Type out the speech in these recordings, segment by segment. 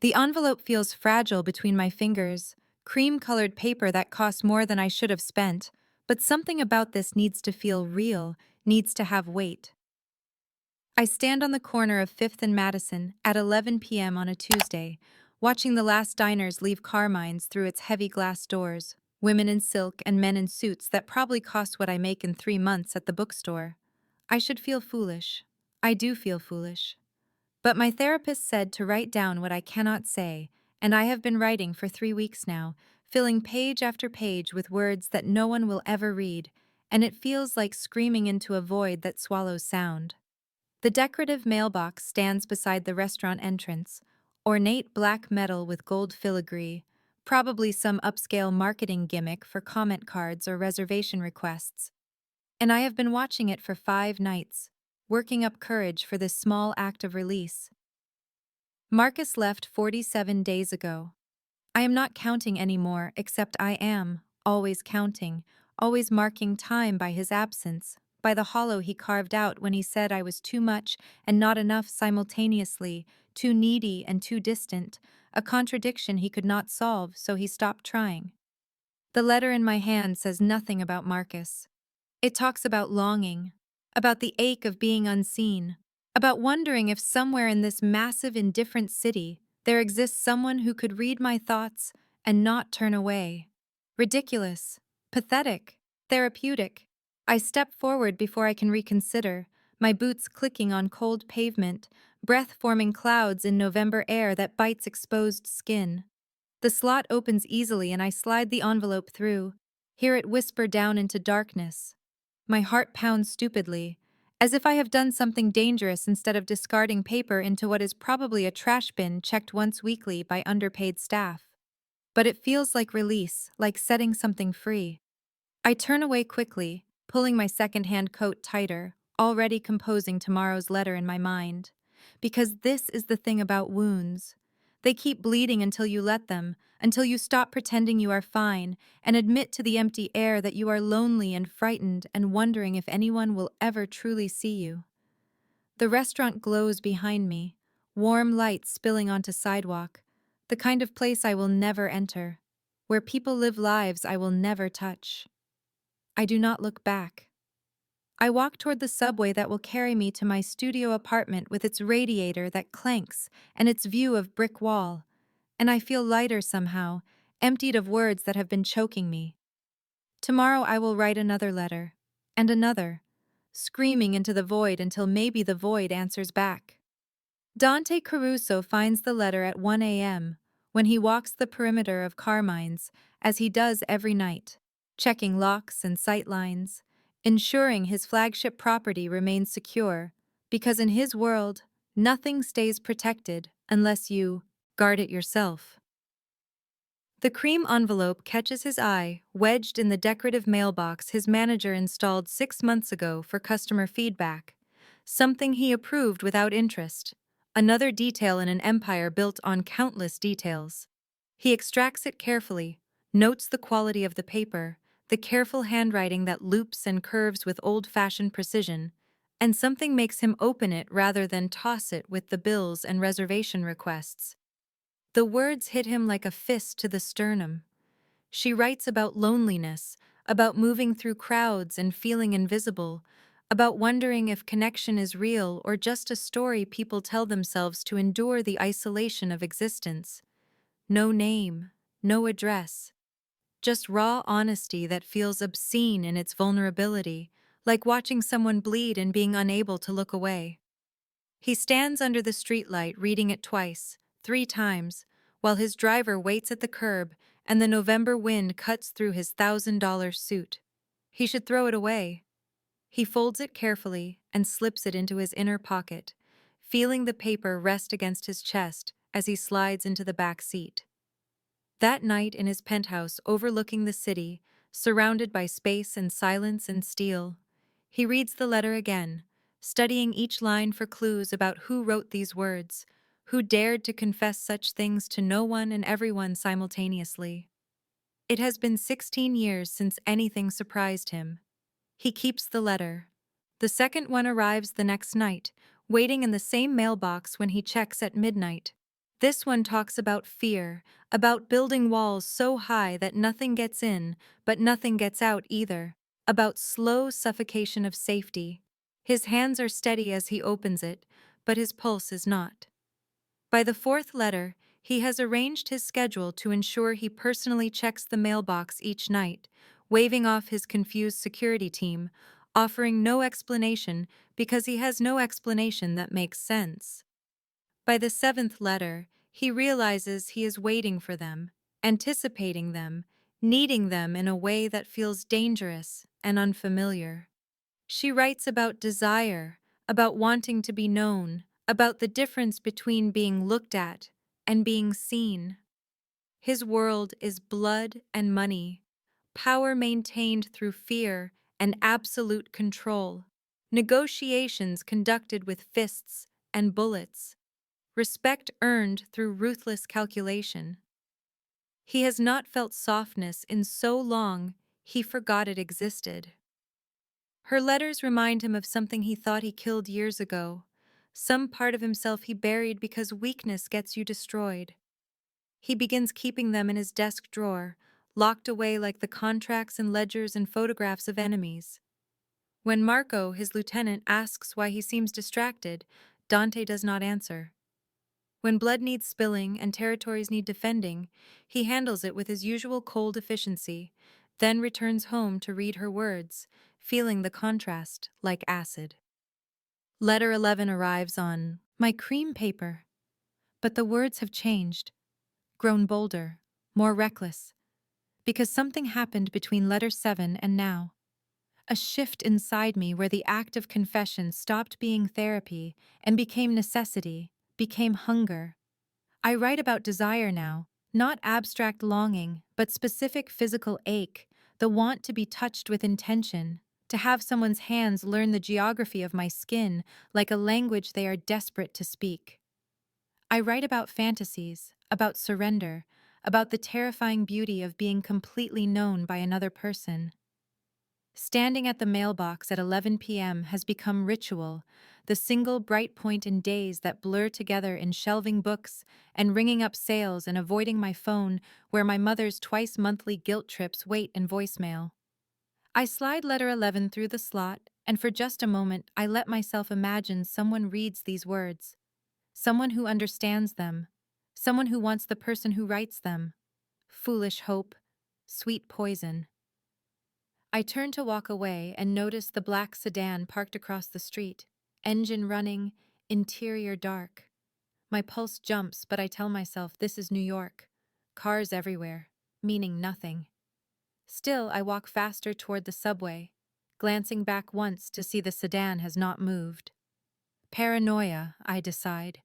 The envelope feels fragile between my fingers, cream-colored paper that costs more than I should have spent, but something about this needs to feel real, needs to have weight. I stand on the corner of 5th and Madison at 11 p.m. on a Tuesday, watching the last diners leave Carmine's through its heavy glass doors, women in silk and men in suits that probably cost what I make in 3 months at the bookstore. I should feel foolish. I do feel foolish. But my therapist said to write down what I cannot say, and I have been writing for 3 weeks now, filling page after page with words that no one will ever read, and it feels like screaming into a void that swallows sound. The decorative mailbox stands beside the restaurant entrance, ornate black metal with gold filigree, probably some upscale marketing gimmick for comment cards or reservation requests. And I have been watching it for 5 nights, working up courage for this small act of release. Marcus left 47 days ago. I am not counting anymore, except I am, always counting, always marking time by his absence, by the hollow he carved out when he said I was too much and not enough simultaneously, too needy and too distant, a contradiction he could not solve, so he stopped trying. The letter in my hand says nothing about Marcus. It talks about longing, about the ache of being unseen, about wondering if somewhere in this massive, indifferent city there exists someone who could read my thoughts and not turn away. Ridiculous, pathetic, therapeutic. I step forward before I can reconsider, my boots clicking on cold pavement, breath forming clouds in November air that bites exposed skin. The slot opens easily and I slide the envelope through, hear it whisper down into darkness. My heart pounds stupidly, as if I have done something dangerous instead of discarding paper into what is probably a trash bin checked once weekly by underpaid staff. But it feels like release, like setting something free. I turn away quickly, pulling my second-hand coat tighter, already composing tomorrow's letter in my mind. Because this is the thing about wounds. They keep bleeding until you let them, until you stop pretending you are fine and admit to the empty air that you are lonely and frightened and wondering if anyone will ever truly see you. The restaurant glows behind me, warm light spilling onto sidewalk, the kind of place I will never enter, where people live lives I will never touch. I do not look back. I walk toward the subway that will carry me to my studio apartment with its radiator that clanks and its view of brick wall, and I feel lighter somehow, emptied of words that have been choking me. Tomorrow I will write another letter, and another, screaming into the void until maybe the void answers back. Dante Caruso finds the letter at 1 a.m. when he walks the perimeter of Carmine's, as he does every night, checking locks and sightlines, ensuring his flagship property remains secure, because in his world, nothing stays protected unless you guard it yourself. The cream envelope catches his eye, wedged in the decorative mailbox his manager installed 6 months ago for customer feedback, something he approved without interest, another detail in an empire built on countless details. He extracts it carefully, notes the quality of the paper, the careful handwriting that loops and curves with old-fashioned precision, and something makes him open it rather than toss it with the bills and reservation requests. The words hit him like a fist to the sternum. She writes about loneliness, about moving through crowds and feeling invisible, about wondering if connection is real or just a story people tell themselves to endure the isolation of existence. No name, no address. Just raw honesty that feels obscene in its vulnerability, like watching someone bleed and being unable to look away. He stands under the streetlight reading it twice, 3 times, while his driver waits at the curb and the November wind cuts through his $1,000 suit. He should throw it away. He folds it carefully and slips it into his inner pocket, feeling the paper rest against his chest as he slides into the back seat. That night in his penthouse overlooking the city, surrounded by space and silence and steel, he reads the letter again, studying each line for clues about who wrote these words, who dared to confess such things to no one and everyone simultaneously. It has been 16 years since anything surprised him. He keeps the letter. The second one arrives the next night, waiting in the same mailbox when he checks at midnight. This one talks about fear, about building walls so high that nothing gets in, but nothing gets out either, about slow suffocation of safety. His hands are steady as he opens it, but his pulse is not. By the fourth letter, he has arranged his schedule to ensure he personally checks the mailbox each night, waving off his confused security team, offering no explanation because he has no explanation that makes sense. By the seventh letter, he realizes he is waiting for them, anticipating them, needing them in a way that feels dangerous and unfamiliar. She writes about desire, about wanting to be known, about the difference between being looked at and being seen. His world is blood and money, power maintained through fear and absolute control, negotiations conducted with fists and bullets, respect earned through ruthless calculation. He has not felt softness in so long he forgot it existed. Her letters remind him of something he thought he killed years ago, some part of himself he buried because weakness gets you destroyed. He begins keeping them in his desk drawer, locked away like the contracts and ledgers and photographs of enemies. When Marco, his lieutenant, asks why he seems distracted, Dante does not answer. When blood needs spilling and territories need defending, he handles it with his usual cold efficiency, then returns home to read her words, feeling the contrast like acid. Letter 11 arrives on my cream paper, but the words have changed, grown bolder, more reckless, because something happened between letter 7 and now. A shift inside me where the act of confession stopped being therapy and became necessity, became hunger. I write about desire now, not abstract longing, but specific physical ache, the want to be touched with intention, to have someone's hands learn the geography of my skin like a language they are desperate to speak. I write about fantasies, about surrender, about the terrifying beauty of being completely known by another person. Standing at the mailbox at 11 p.m. has become ritual, the single bright point in days that blur together in shelving books and ringing up sales and avoiding my phone where my mother's twice-monthly guilt trips wait in voicemail. I slide letter 11 through the slot, and for just a moment I let myself imagine someone reads these words. Someone who understands them. Someone who wants the person who writes them. Foolish hope. Sweet poison. I turn to walk away and notice the black sedan parked across the street, engine running, interior dark. My pulse jumps, but I tell myself this is New York. Cars everywhere, meaning nothing. Still, I walk faster toward the subway, glancing back once to see the sedan has not moved. Paranoia, I decide.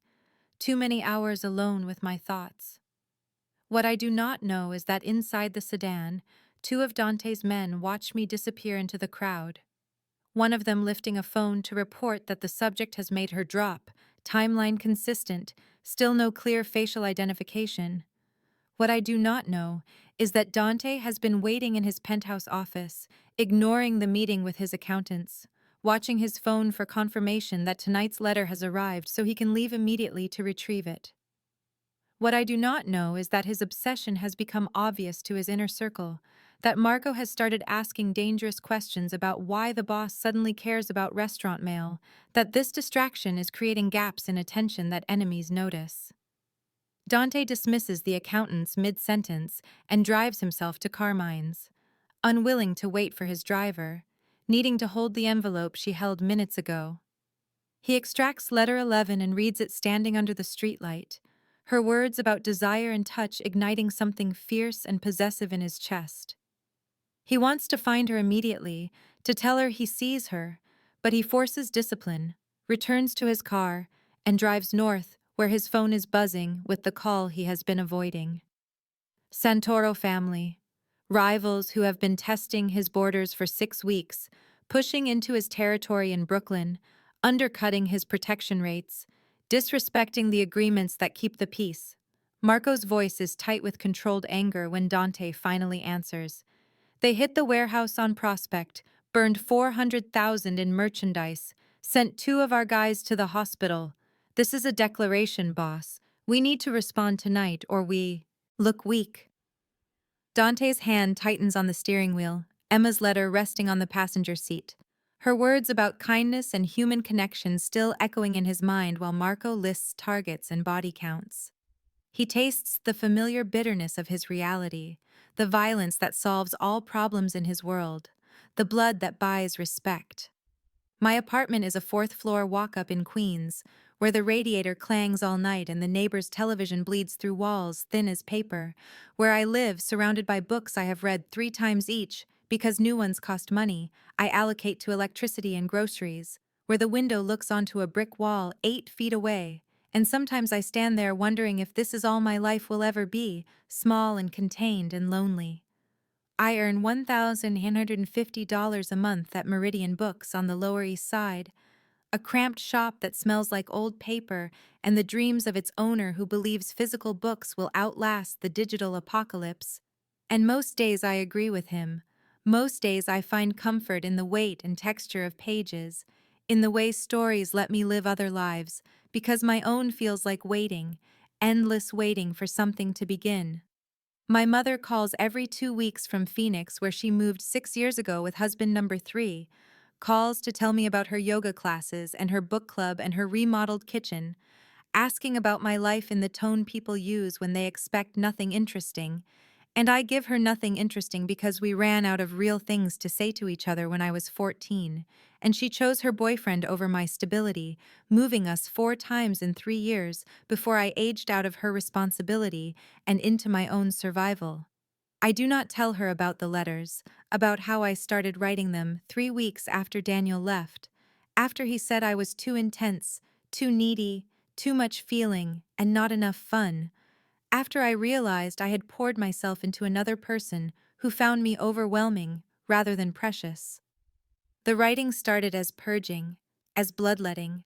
Too many hours alone with my thoughts. What I do not know is that inside the sedan, two of Dante's men watch me disappear into the crowd. One of them lifting a phone to report that the subject has made her drop, timeline consistent, still no clear facial identification. What I do not know is that Dante has been waiting in his penthouse office, ignoring the meeting with his accountants, watching his phone for confirmation that tonight's letter has arrived so he can leave immediately to retrieve it. What I do not know is that his obsession has become obvious to his inner circle, that Marco has started asking dangerous questions about why the boss suddenly cares about restaurant mail, that this distraction is creating gaps in attention that enemies notice. Dante dismisses the accountants mid-sentence and drives himself to Carmine's, unwilling to wait for his driver, needing to hold the envelope she held minutes ago. He extracts letter 11 and reads it standing under the streetlight, her words about desire and touch igniting something fierce and possessive in his chest. He wants to find her immediately, to tell her he sees her, but he forces discipline, returns to his car, and drives north where his phone is buzzing with the call he has been avoiding. Santoro family. Rivals who have been testing his borders for 6 weeks, pushing into his territory in Brooklyn, undercutting his protection rates, disrespecting the agreements that keep the peace. Marco's voice is tight with controlled anger when Dante finally answers. They hit the warehouse on Prospect, burned 400,000 in merchandise, sent 2 of our guys to the hospital. This is a declaration, boss. We need to respond tonight or we look weak. Dante's hand tightens on the steering wheel, Emma's letter resting on the passenger seat. Her words about kindness and human connection still echoing in his mind while Marco lists targets and body counts. He tastes the familiar bitterness of his reality, the violence that solves all problems in his world, the blood that buys respect. My apartment is a fourth-floor walk-up in Queens, where the radiator clangs all night and the neighbor's television bleeds through walls thin as paper, where I live surrounded by books I have read 3 times each, because new ones cost money, I allocate to electricity and groceries, where the window looks onto a brick wall 8 feet away, and sometimes I stand there wondering if this is all my life will ever be, small and contained and lonely. I earn $1,950 a month at Meridian Books on the Lower East Side, a cramped shop that smells like old paper and the dreams of its owner who believes physical books will outlast the digital apocalypse. And most days I agree with him. Most days I find comfort in the weight and texture of pages, in the way stories let me live other lives, because my own feels like waiting, endless waiting for something to begin. My mother calls every 2 weeks from Phoenix, where she moved 6 years ago with husband number 3, calls to tell me about her yoga classes and her book club and her remodeled kitchen, asking about my life in the tone people use when they expect nothing interesting, and I give her nothing interesting because we ran out of real things to say to each other when I was 14, and she chose her boyfriend over my stability, moving us 4 times in 3 years before I aged out of her responsibility and into my own survival. I do not tell her about the letters, about how I started writing them 3 weeks after Daniel left, after he said I was too intense, too needy, too much feeling, and not enough fun, after I realized I had poured myself into another person who found me overwhelming rather than precious. The writing started as purging, as bloodletting,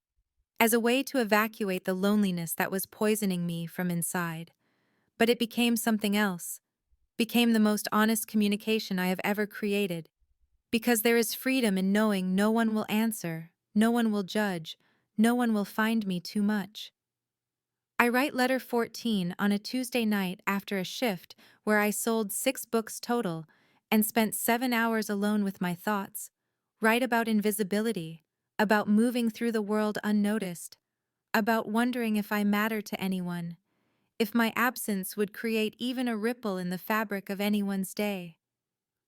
as a way to evacuate the loneliness that was poisoning me from inside. But it became something else, became the most honest communication I have ever created, because there is freedom in knowing no one will answer, no one will judge, no one will find me too much. I write letter 14 on a Tuesday night after a shift where I sold 6 books total and spent 7 hours alone with my thoughts. Write about invisibility, about moving through the world unnoticed, about wondering if I matter to anyone, if my absence would create even a ripple in the fabric of anyone's day.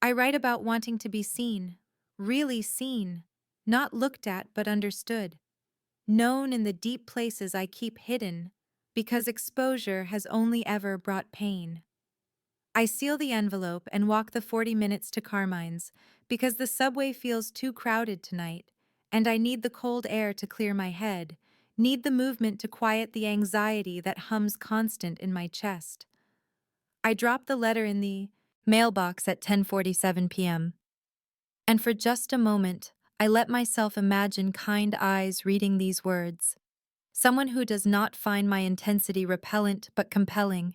I write about wanting to be seen, really seen, not looked at but understood, known in the deep places I keep hidden, because exposure has only ever brought pain. I seal the envelope and walk the 40 minutes to Carmine's, because the subway feels too crowded tonight, and I need the cold air to clear my head, need the movement to quiet the anxiety that hums constant in my chest. I drop the letter in the mailbox at 10:47 p.m. And for just a moment, I let myself imagine kind eyes reading these words. Someone who does not find my intensity repellent but compelling.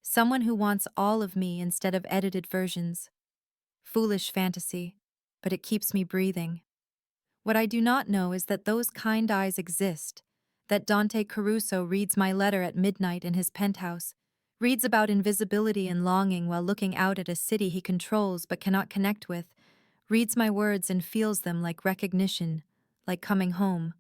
Someone who wants all of me instead of edited versions. Foolish fantasy, but it keeps me breathing. What I do not know is that those kind eyes exist, that Dante Caruso reads my letter at midnight in his penthouse, reads about invisibility and longing while looking out at a city he controls but cannot connect with, reads my words and feels them like recognition, like coming home.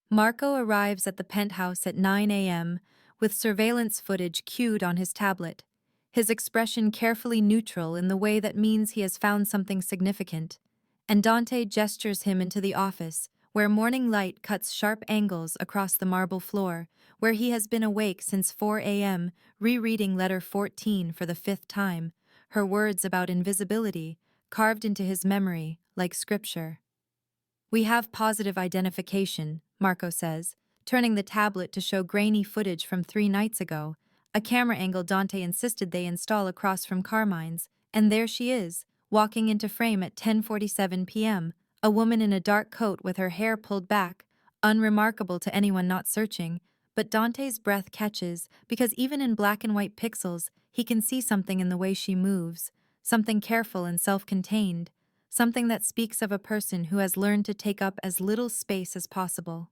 Marco arrives at the penthouse at 9 a.m. with surveillance footage cued on his tablet, his expression carefully neutral in the way that means he has found something significant, and Dante gestures him into the office, where morning light cuts sharp angles across the marble floor, where he has been awake since 4 a.m., rereading letter 14 for the 5th time, her words about invisibility, carved into his memory like scripture. We have positive identification, Marco says, turning the tablet to show grainy footage from 3 nights ago, a camera angle Dante insisted they install across from Carmine's, and there she is, walking into frame at 10:47 p.m., a woman in a dark coat with her hair pulled back, unremarkable to anyone not searching, but Dante's breath catches because even in black and white pixels, he can see something in the way she moves, something careful and self-contained, something that speaks of a person who has learned to take up as little space as possible.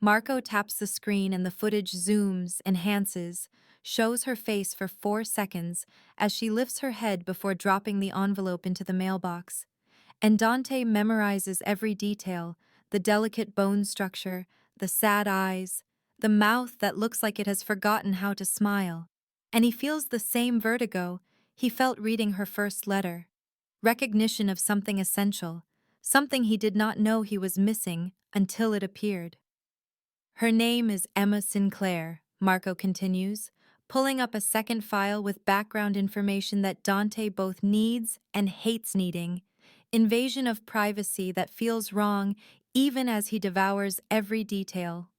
Marco taps the screen and the footage zooms, enhances, shows her face for 4 seconds as she lifts her head before dropping the envelope into the mailbox. And Dante memorizes every detail, the delicate bone structure, the sad eyes, the mouth that looks like it has forgotten how to smile. And he feels the same vertigo he felt reading her first letter. Recognition of something essential, something he did not know he was missing until it appeared. Her name is Emma Sinclair, Marco continues, pulling up a second file with background information that Dante both needs and hates needing. Invasion of privacy that feels wrong even as he devours every detail.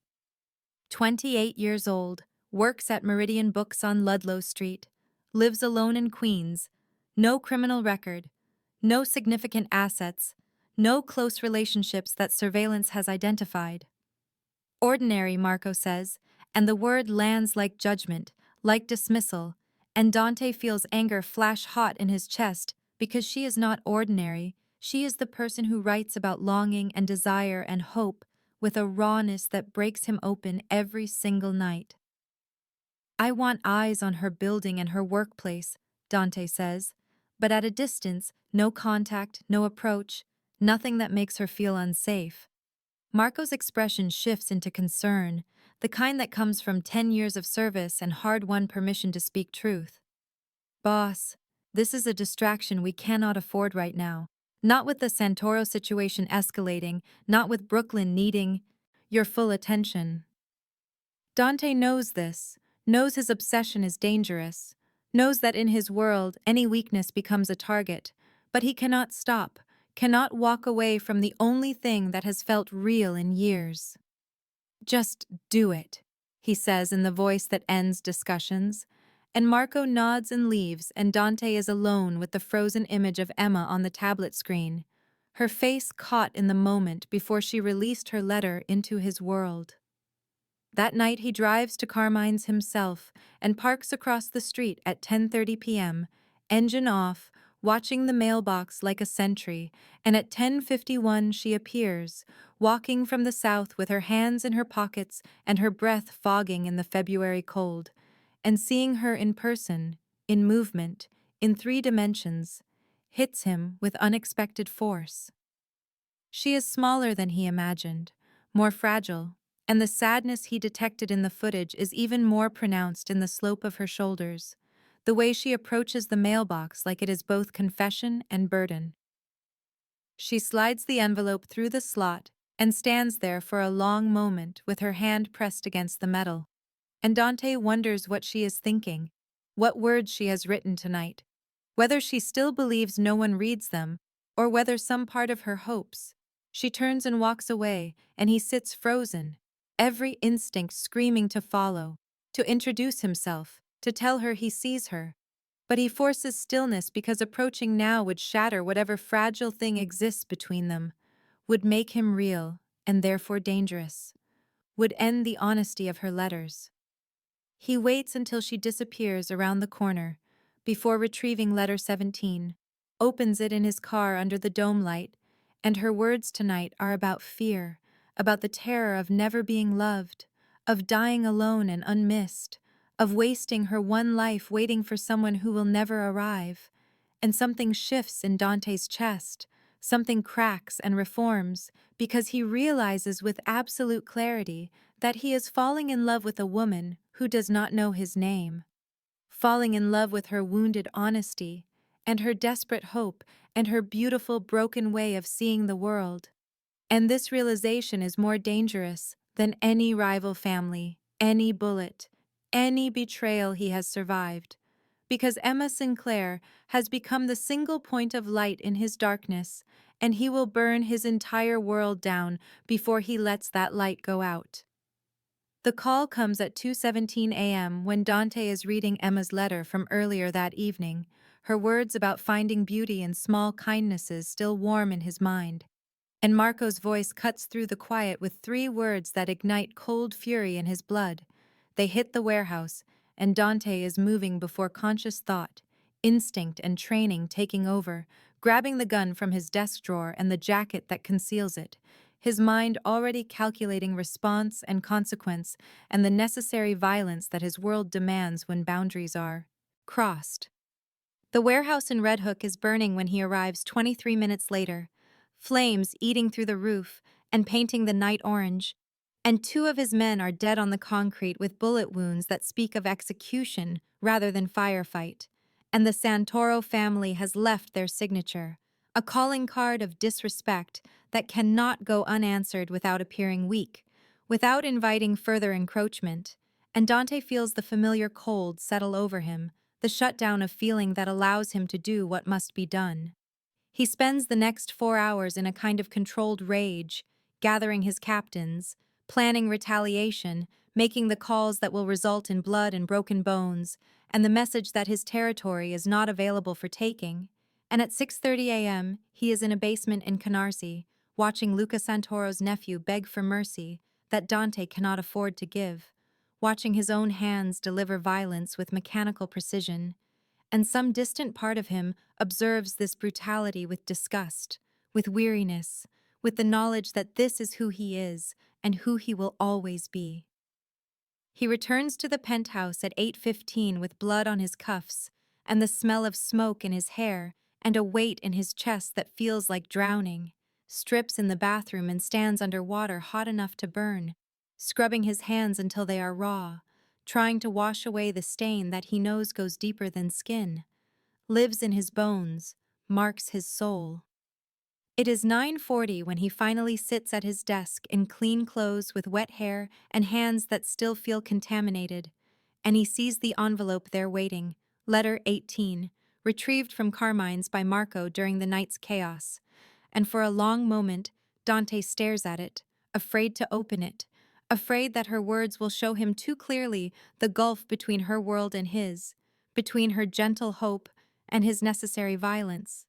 28 years old, works at Meridian Books on Ludlow Street, lives alone in Queens, no criminal record, no significant assets, no close relationships that surveillance has identified. Ordinary, Marco says, and the word lands like judgment, like dismissal, and Dante feels anger flash hot in his chest because she is not ordinary. She is the person who writes about longing and desire and hope with a rawness that breaks him open every single night. I want eyes on her building and her workplace, Dante says, but at a distance, no contact, no approach, nothing that makes her feel unsafe. Marco's expression shifts into concern, the kind that comes from 10 years of service and hard-won permission to speak truth. Boss, this is a distraction we cannot afford right now. Not with the Santoro situation escalating, not with Brooklyn needing your full attention. Dante knows this, knows his obsession is dangerous, knows that in his world any weakness becomes a target, but he cannot stop, cannot walk away from the only thing that has felt real in years. Just do it, he says in the voice that ends discussions, and Marco nods and leaves, and Dante is alone with the frozen image of Emma on the tablet screen, her face caught in the moment before she released her letter into his world. That night he drives to Carmine's himself and parks across the street at 10:30 p.m., engine off, watching the mailbox like a sentry, and at 10:51 she appears, walking from the south with her hands in her pockets and her breath fogging in the February cold, and seeing her in person, in movement, in 3 dimensions, hits him with unexpected force. She is smaller than he imagined, more fragile, and the sadness he detected in the footage is even more pronounced in the slope of her shoulders, the way she approaches the mailbox like it is both confession and burden. She slides the envelope through the slot and stands there for a long moment with her hand pressed against the metal. And Dante wonders what she is thinking, what words she has written tonight, whether she still believes no one reads them, or whether some part of her hopes. She turns and walks away, and he sits frozen, every instinct screaming to follow, to introduce himself, to tell her he sees her. But he forces stillness because approaching now would shatter whatever fragile thing exists between them, would make him real, and therefore dangerous, would end the honesty of her letters. He waits until she disappears around the corner, before retrieving letter 17, opens it in his car under the dome light, and her words tonight are about fear, about the terror of never being loved, of dying alone and unmissed, of wasting her one life waiting for someone who will never arrive. And something shifts in Dante's chest, something cracks and reforms, because he realizes with absolute clarity that he is falling in love with a woman who does not know his name, falling in love with her wounded honesty, and her desperate hope, and her beautiful broken way of seeing the world. And this realization is more dangerous than any rival family, any bullet, any betrayal he has survived, because Emma Sinclair has become the single point of light in his darkness, and he will burn his entire world down before he lets that light go out. The call comes at 2:17 a.m. when Dante is reading Emma's letter from earlier that evening, her words about finding beauty in small kindnesses still warm in his mind. And Marco's voice cuts through the quiet with 3 words that ignite cold fury in his blood. They hit the warehouse, and Dante is moving before conscious thought, instinct and training taking over, grabbing the gun from his desk drawer and the jacket that conceals it. his mind already calculating response and consequence and the necessary violence that his world demands when boundaries are crossed. The warehouse in Red Hook is burning when he arrives 23 minutes later, flames eating through the roof and painting the night orange, and two of his men are dead on the concrete with bullet wounds that speak of execution rather than firefight, and the Santoro family has left their signature, a calling card of disrespect that cannot go unanswered without appearing weak, without inviting further encroachment, and Dante feels the familiar cold settle over him, the shutdown of feeling that allows him to do what must be done. He spends the next 4 hours in a kind of controlled rage, gathering his captains, planning retaliation, making the calls that will result in blood and broken bones, and the message that his territory is not available for taking. And at 6:30 a.m., he is in a basement in Canarsie, watching Luca Santoro's nephew beg for mercy that Dante cannot afford to give, watching his own hands deliver violence with mechanical precision, and some distant part of him observes this brutality with disgust, with weariness, with the knowledge that this is who he is and who he will always be. He returns to the penthouse at 8:15 with blood on his cuffs and the smell of smoke in his hair and a weight in his chest that feels like drowning, strips in the bathroom and stands under water hot enough to burn, scrubbing his hands until they are raw, trying to wash away the stain that he knows goes deeper than skin, lives in his bones, marks his soul. It is 9:40 when he finally sits at his desk in clean clothes with wet hair and hands that still feel contaminated, and he sees the envelope there waiting, letter 18, retrieved from Carmine's by Marco during the night's chaos, and for a long moment Dante stares at it, afraid to open it, afraid that her words will show him too clearly the gulf between her world and his, between her gentle hope and his necessary violence.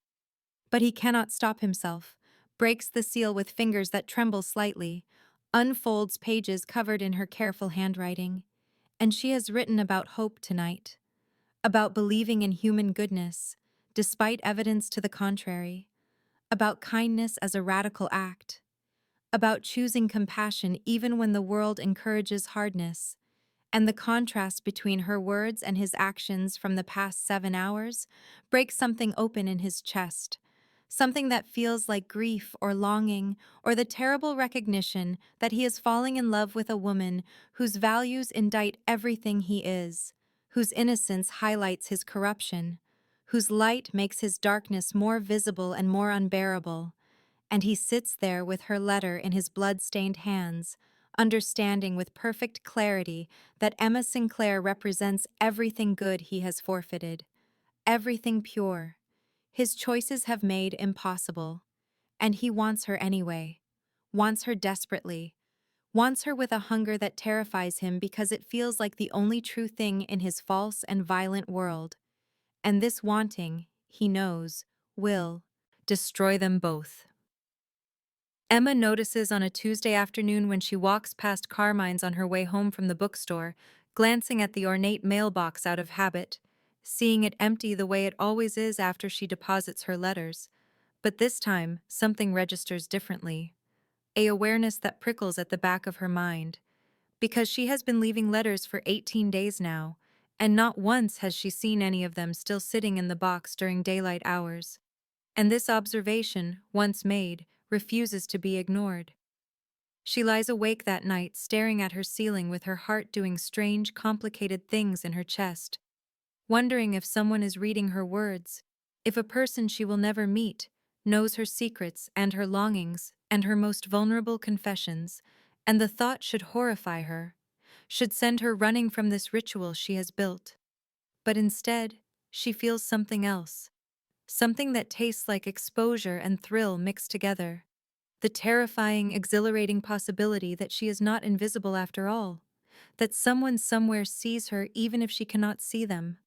But he cannot stop himself, breaks the seal with fingers that tremble slightly, unfolds pages covered in her careful handwriting. And she has written about hope tonight, about believing in human goodness, despite evidence to the contrary, about kindness as a radical act, about choosing compassion even when the world encourages hardness, and the contrast between her words and his actions from the past 7 hours breaks something open in his chest, something that feels like grief or longing or the terrible recognition that he is falling in love with a woman whose values indict everything he is, whose innocence highlights his corruption, whose light makes his darkness more visible and more unbearable. And he sits there with her letter in his blood-stained hands, understanding with perfect clarity that Emma Sinclair represents everything good he has forfeited, everything pure. His choices have made impossible, and he wants her anyway, wants her desperately, wants her with a hunger that terrifies him because it feels like the only true thing in his false and violent world. And this wanting, he knows, will destroy them both. Emma notices on a Tuesday afternoon when she walks past Carmine's on her way home from the bookstore, glancing at the ornate mailbox out of habit, seeing it empty the way it always is after she deposits her letters. But this time, something registers differently. A awareness that prickles at the back of her mind. Because she has been leaving letters for 18 days now, and not once has she seen any of them still sitting in the box during daylight hours. And this observation, once made, refuses to be ignored. She lies awake that night staring at her ceiling with her heart doing strange, complicated things in her chest, wondering if someone is reading her words, if a person she will never meet knows her secrets and her longings and her most vulnerable confessions, and the thought should horrify her, should send her running from this ritual she has built. But instead, she feels something else. Something that tastes like exposure and thrill mixed together. The terrifying, exhilarating possibility that she is not invisible after all. That someone somewhere sees her even if she cannot see them.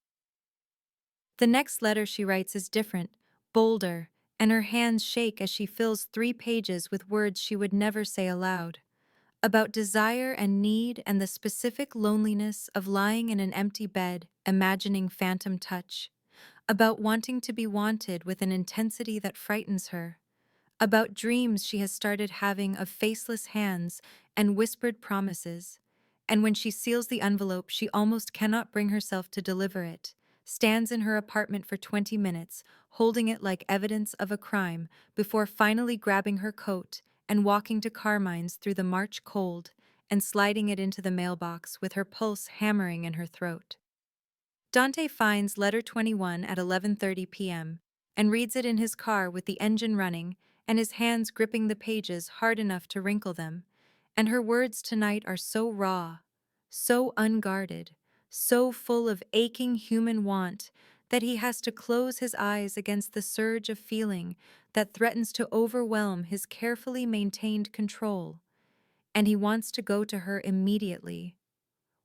The next letter she writes is different, bolder, and her hands shake as she fills 3 pages with words she would never say aloud. About desire and need and the specific loneliness of lying in an empty bed, imagining phantom touch. About wanting to be wanted with an intensity that frightens her, about dreams she has started having of faceless hands and whispered promises. And when she seals the envelope, she almost cannot bring herself to deliver it, stands in her apartment for 20 minutes, holding it like evidence of a crime, before finally grabbing her coat and walking to Carmine's through the March cold and sliding it into the mailbox with her pulse hammering in her throat. Dante finds letter 21 at 11:30 p.m. and reads it in his car with the engine running and his hands gripping the pages hard enough to wrinkle them. And her words tonight are so raw, so unguarded, so full of aching human want that he has to close his eyes against the surge of feeling that threatens to overwhelm his carefully maintained control. And he wants to go to her immediately,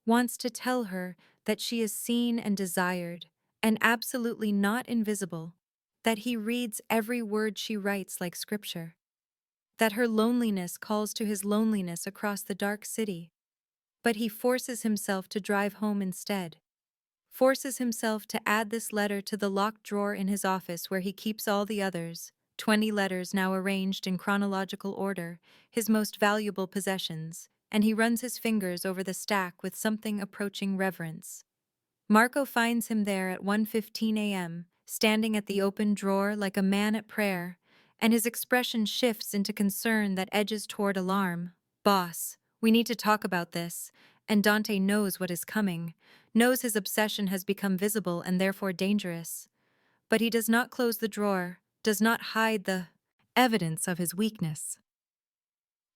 wants to tell her that she is seen and desired, and absolutely not invisible, that he reads every word she writes like scripture, that her loneliness calls to his loneliness across the dark city. But he forces himself to drive home instead, forces himself to add this letter to the locked drawer in his office where he keeps all the others, 20 letters now arranged in chronological order, his most valuable possessions, and he runs his fingers over the stack with something approaching reverence. Marco finds him there at 1:15 a.m., standing at the open drawer like a man at prayer, and his expression shifts into concern that edges toward alarm. "Boss, we need to talk about this," and Dante knows what is coming, knows his obsession has become visible and therefore dangerous. But he does not close the drawer, does not hide the evidence of his weakness.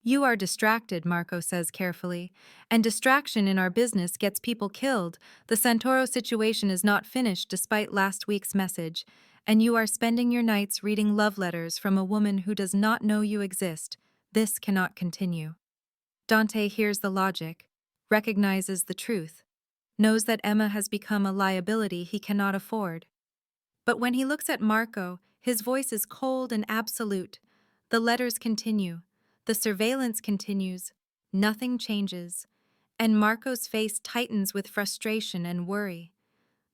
"You are distracted," Marco says carefully, "and distraction in our business gets people killed. The Santoro situation is not finished despite last week's message, and you are spending your nights reading love letters from a woman who does not know you exist. This cannot continue." Dante hears the logic, recognizes the truth, knows that Emma has become a liability he cannot afford. But when he looks at Marco, his voice is cold and absolute. The letters continue. The surveillance continues. Nothing changes. And Marco's face tightens with frustration and worry.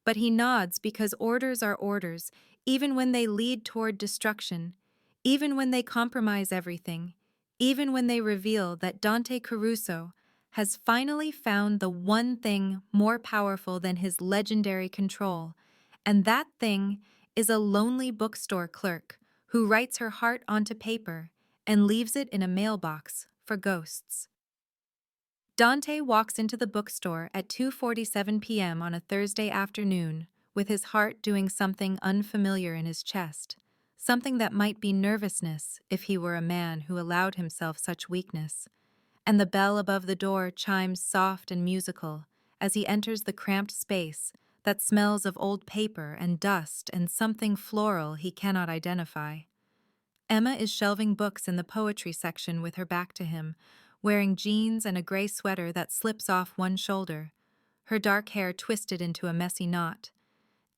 But he nods because orders are orders, even when they lead toward destruction, even when they compromise everything, even when they reveal that Dante Caruso has finally found the one thing more powerful than his legendary control, and that thing is a lonely bookstore clerk who writes her heart onto paper and leaves it in a mailbox for ghosts. Dante walks into the bookstore at 2:47 p.m. on a Thursday afternoon, with his heart doing something unfamiliar in his chest, something that might be nervousness if he were a man who allowed himself such weakness. And the bell above the door chimes soft and musical as he enters the cramped space that smells of old paper and dust and something floral he cannot identify. Emma is shelving books in the poetry section with her back to him, wearing jeans and a gray sweater that slips off one shoulder, her dark hair twisted into a messy knot.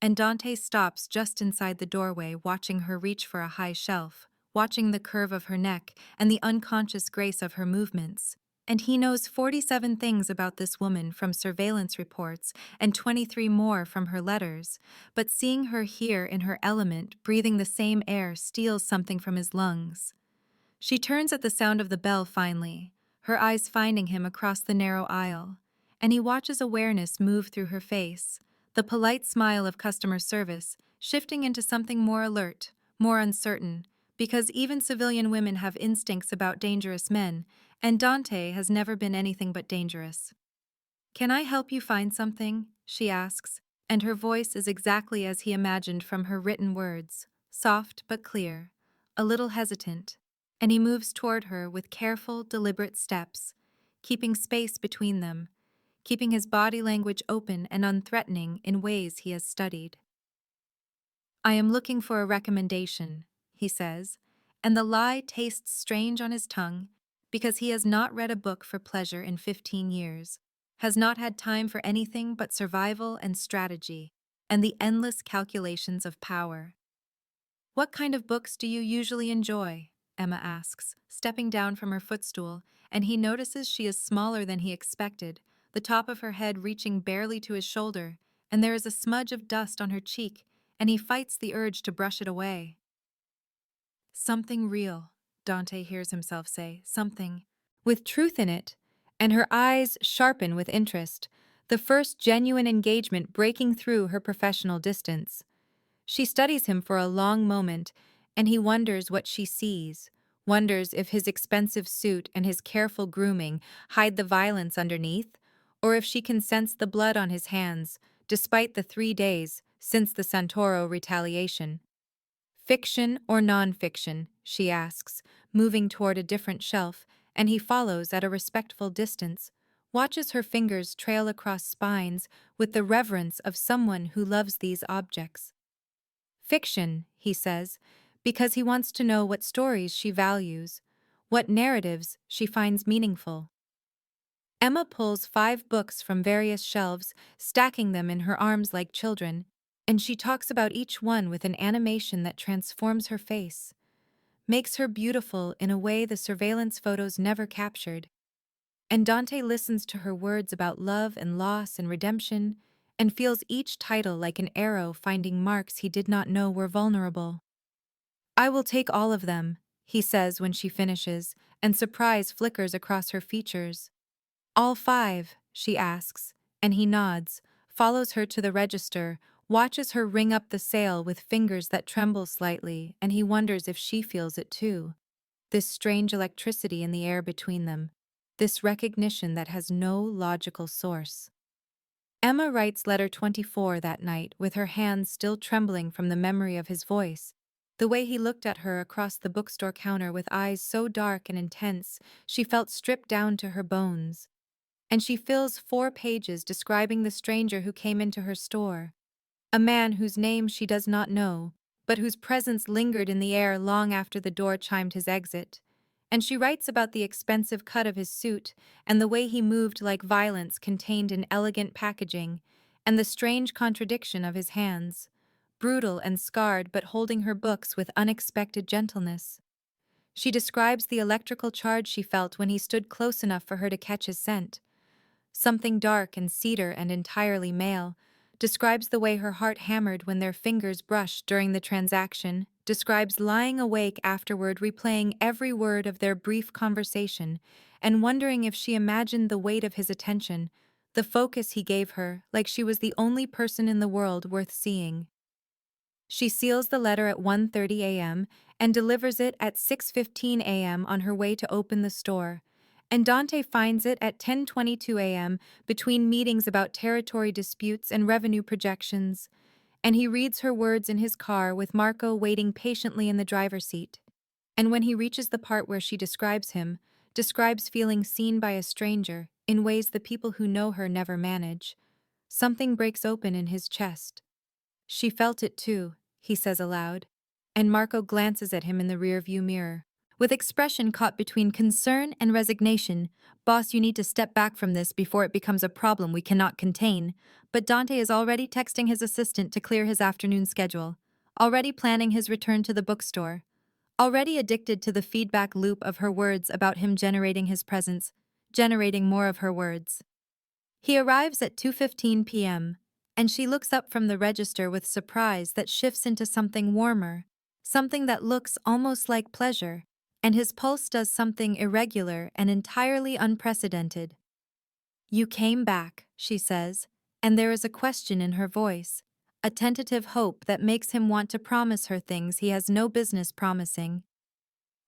And Dante stops just inside the doorway, watching her reach for a high shelf, watching the curve of her neck and the unconscious grace of her movements. And he knows 47 things about this woman from surveillance reports and 23 more from her letters, but seeing her here in her element, breathing the same air, steals something from his lungs. She turns at the sound of the bell finally, her eyes finding him across the narrow aisle, and he watches awareness move through her face, the polite smile of customer service, shifting into something more alert, more uncertain, because even civilian women have instincts about dangerous men, and Dante has never been anything but dangerous. "Can I help you find something?" she asks, and her voice is exactly as he imagined from her written words, soft but clear, a little hesitant, and he moves toward her with careful, deliberate steps, keeping space between them, keeping his body language open and unthreatening in ways he has studied. "I am looking for a recommendation," he says, and the lie tastes strange on his tongue because he has not read a book for pleasure in 15 years, has not had time for anything but survival and strategy and the endless calculations of power. "What kind of books do you usually enjoy?" Emma asks, stepping down from her footstool, and he notices she is smaller than he expected, the top of her head reaching barely to his shoulder, and there is a smudge of dust on her cheek, and he fights the urge to brush it away. "Something real," Dante hears himself say, something with truth in it, and her eyes sharpen with interest, the first genuine engagement breaking through her professional distance. She studies him for a long moment, and he wonders what she sees, wonders if his expensive suit and his careful grooming hide the violence underneath, or if she can sense the blood on his hands, despite the 3 days since the Santoro retaliation. Fiction or non-fiction, she asks, moving toward a different shelf, and he follows at a respectful distance, watches her fingers trail across spines with the reverence of someone who loves these objects. Fiction, he says, because he wants to know what stories she values, what narratives she finds meaningful. Emma pulls 5 books from various shelves, stacking them in her arms like children, and she talks about each one with an animation that transforms her face, makes her beautiful in a way the surveillance photos never captured. And Dante listens to her words about love and loss and redemption, and feels each title like an arrow finding marks he did not know were vulnerable. I will take all of them, he says when she finishes, and surprise flickers across her features. All 5, she asks, and he nods, follows her to the register, watches her ring up the sale with fingers that tremble slightly, and he wonders if she feels it too. This strange electricity in the air between them, this recognition that has no logical source. Emma writes letter 24 that night with her hands still trembling from the memory of his voice, the way he looked at her across the bookstore counter with eyes so dark and intense she felt stripped down to her bones. And she fills 4 pages describing the stranger who came into her store, a man whose name she does not know, but whose presence lingered in the air long after the door chimed his exit. And she writes about the expensive cut of his suit and the way he moved like violence contained in elegant packaging, and the strange contradiction of his hands, brutal and scarred but holding her books with unexpected gentleness. She describes the electrical charge she felt when he stood close enough for her to catch his scent, something dark and cedar and entirely male, describes the way her heart hammered when their fingers brushed during the transaction, describes lying awake afterward replaying every word of their brief conversation and wondering if she imagined the weight of his attention, the focus he gave her, like she was the only person in the world worth seeing. She seals the letter at 1:30 a.m. and delivers it at 6:15 a.m. on her way to open the store, and Dante finds it at 10:22 a.m. between meetings about territory disputes and revenue projections, and he reads her words in his car with Marco waiting patiently in the driver's seat. And when he reaches the part where she describes him, describes feeling seen by a stranger in ways the people who know her never manage, something breaks open in his chest. She felt it too, he says aloud, and Marco glances at him in the rearview mirror. With expression caught between concern and resignation, "Boss, you need to step back from this before it becomes a problem we cannot contain." But Dante is already texting his assistant to clear his afternoon schedule, already planning his return to the bookstore, already addicted to the feedback loop of her words about him generating his presence, generating more of her words. He arrives at 2:15 p.m., and she looks up from the register with surprise that shifts into something warmer, something that looks almost like pleasure, and his pulse does something irregular and entirely unprecedented. "You came back," she says, and there is a question in her voice, a tentative hope that makes him want to promise her things he has no business promising.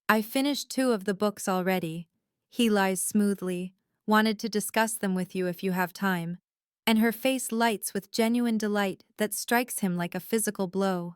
"I finished 2 of the books already," he lies smoothly, "wanted to discuss them with you if you have time." And her face lights with genuine delight that strikes him like a physical blow.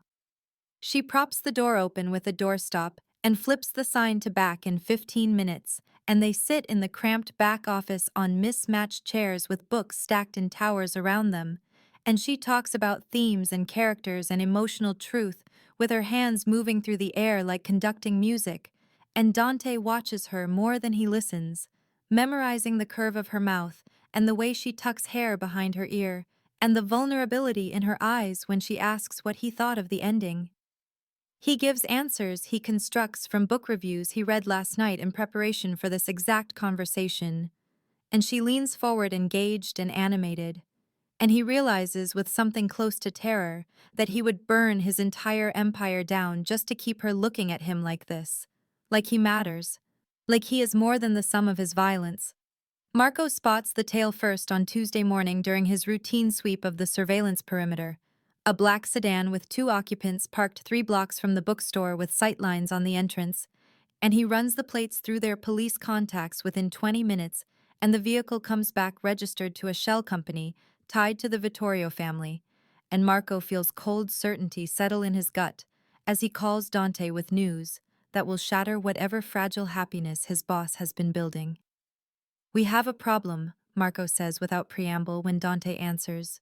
She props the door open with a doorstop and flips the sign to back in 15 minutes, and they sit in the cramped back office on mismatched chairs with books stacked in towers around them, and she talks about themes and characters and emotional truth with her hands moving through the air like conducting music, and Dante watches her more than he listens, memorizing the curve of her mouth and the way she tucks hair behind her ear, and the vulnerability in her eyes when she asks what he thought of the ending. He gives answers he constructs from book reviews he read last night in preparation for this exact conversation, and she leans forward engaged and animated, and he realizes with something close to terror that he would burn his entire empire down just to keep her looking at him like this, like he matters, like he is more than the sum of his violence. Marco spots the tail first on Tuesday morning during his routine sweep of the surveillance perimeter. A black sedan with two occupants parked 3 blocks from the bookstore with sightlines on the entrance, and he runs the plates through their police contacts within 20 minutes, and the vehicle comes back registered to a shell company tied to the Vittorio family, and Marco feels cold certainty settle in his gut as he calls Dante with news that will shatter whatever fragile happiness his boss has been building. "We have a problem," Marco says without preamble when Dante answers.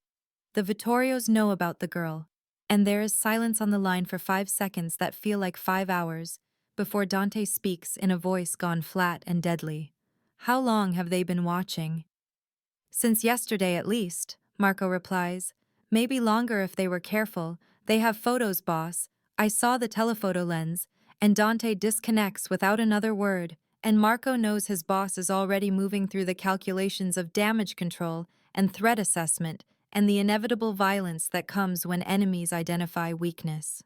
"The Vittorios know about the girl," and there is silence on the line for 5 seconds that feel like 5 hours, before Dante speaks in a voice gone flat and deadly. "How long have they been watching?" "Since yesterday at least," Marco replies. "Maybe longer if they were careful. They have photos, boss. I saw the telephoto lens." And Dante disconnects without another word, and Marco knows his boss is already moving through the calculations of damage control and threat assessment and the inevitable violence that comes when enemies identify weakness.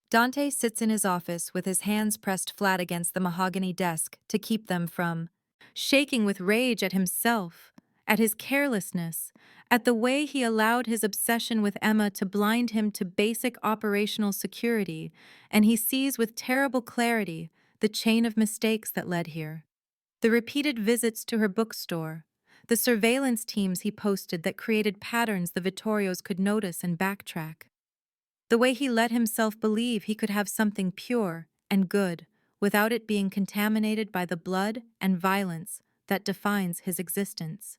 Dante sits in his office with his hands pressed flat against the mahogany desk to keep them from shaking with rage at himself, at his carelessness, at the way he allowed his obsession with Emma to blind him to basic operational security, and he sees with terrible clarity the chain of mistakes that led here. The repeated visits to her bookstore, the surveillance teams he posted that created patterns the Vittorios could notice and backtrack. The way he let himself believe he could have something pure and good without it being contaminated by the blood and violence that defines his existence.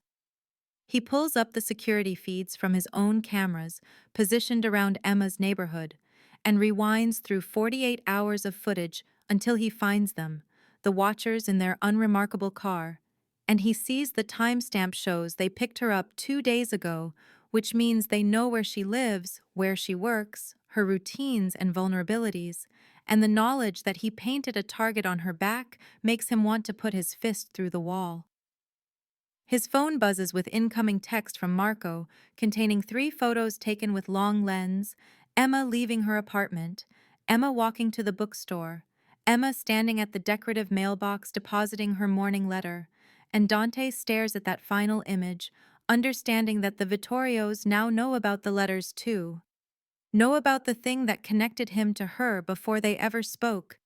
He pulls up the security feeds from his own cameras positioned around Emma's neighborhood and rewinds through 48 hours of footage until he finds them, the watchers in their unremarkable car, and he sees the timestamp shows they picked her up 2 days ago, which means they know where she lives, where she works, her routines and vulnerabilities, and the knowledge that he painted a target on her back makes him want to put his fist through the wall. His phone buzzes with incoming text from Marco, containing 3 photos taken with long lens: Emma leaving her apartment, Emma walking to the bookstore, Emma standing at the decorative mailbox depositing her morning letter, and Dante stares at that final image, understanding that the Vittorios now know about the letters too. Know about the thing that connected him to her before they ever spoke,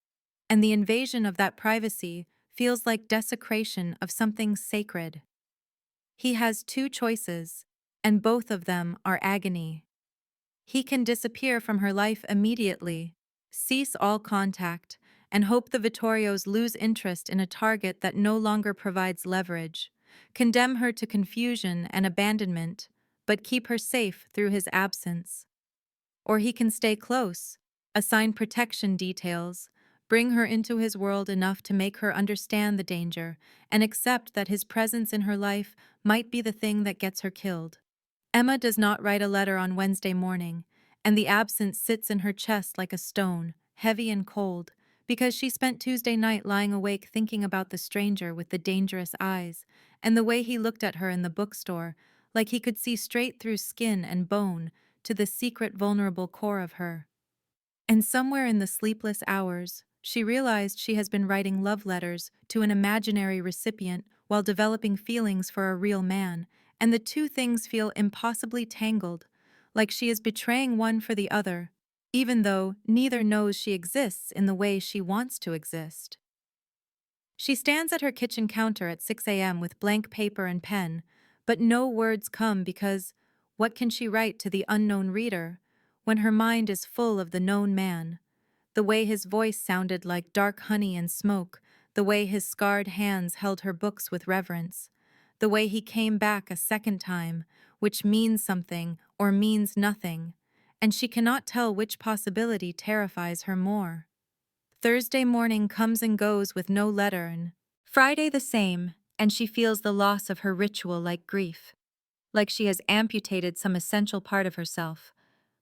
and the invasion of that privacy feels like desecration of something sacred. He has 2 choices, and both of them are agony. He can disappear from her life immediately, cease all contact, and hope the Vittorios lose interest in a target that no longer provides leverage, condemn her to confusion and abandonment, but keep her safe through his absence. Or he can stay close, assign protection details, bring her into his world enough to make her understand the danger, and accept that his presence in her life might be the thing that gets her killed. Emma does not write a letter on Wednesday morning, and the absence sits in her chest like a stone, heavy and cold, because she spent Tuesday night lying awake thinking about the stranger with the dangerous eyes, and the way he looked at her in the bookstore, like he could see straight through skin and bone to the secret vulnerable core of her. And somewhere in the sleepless hours, she realized she has been writing love letters to an imaginary recipient while developing feelings for a real man, and the 2 things feel impossibly tangled, like she is betraying one for the other, even though neither knows she exists in the way she wants to exist. She stands at her kitchen counter at 6 a.m. with blank paper and pen, but no words come because what can she write to the unknown reader when her mind is full of the known man? The way his voice sounded like dark honey and smoke, the way his scarred hands held her books with reverence, the way he came back a second time, which means something or means nothing, and she cannot tell which possibility terrifies her more. Thursday morning comes and goes with no letter, and Friday the same, and she feels the loss of her ritual like grief, like she has amputated some essential part of herself,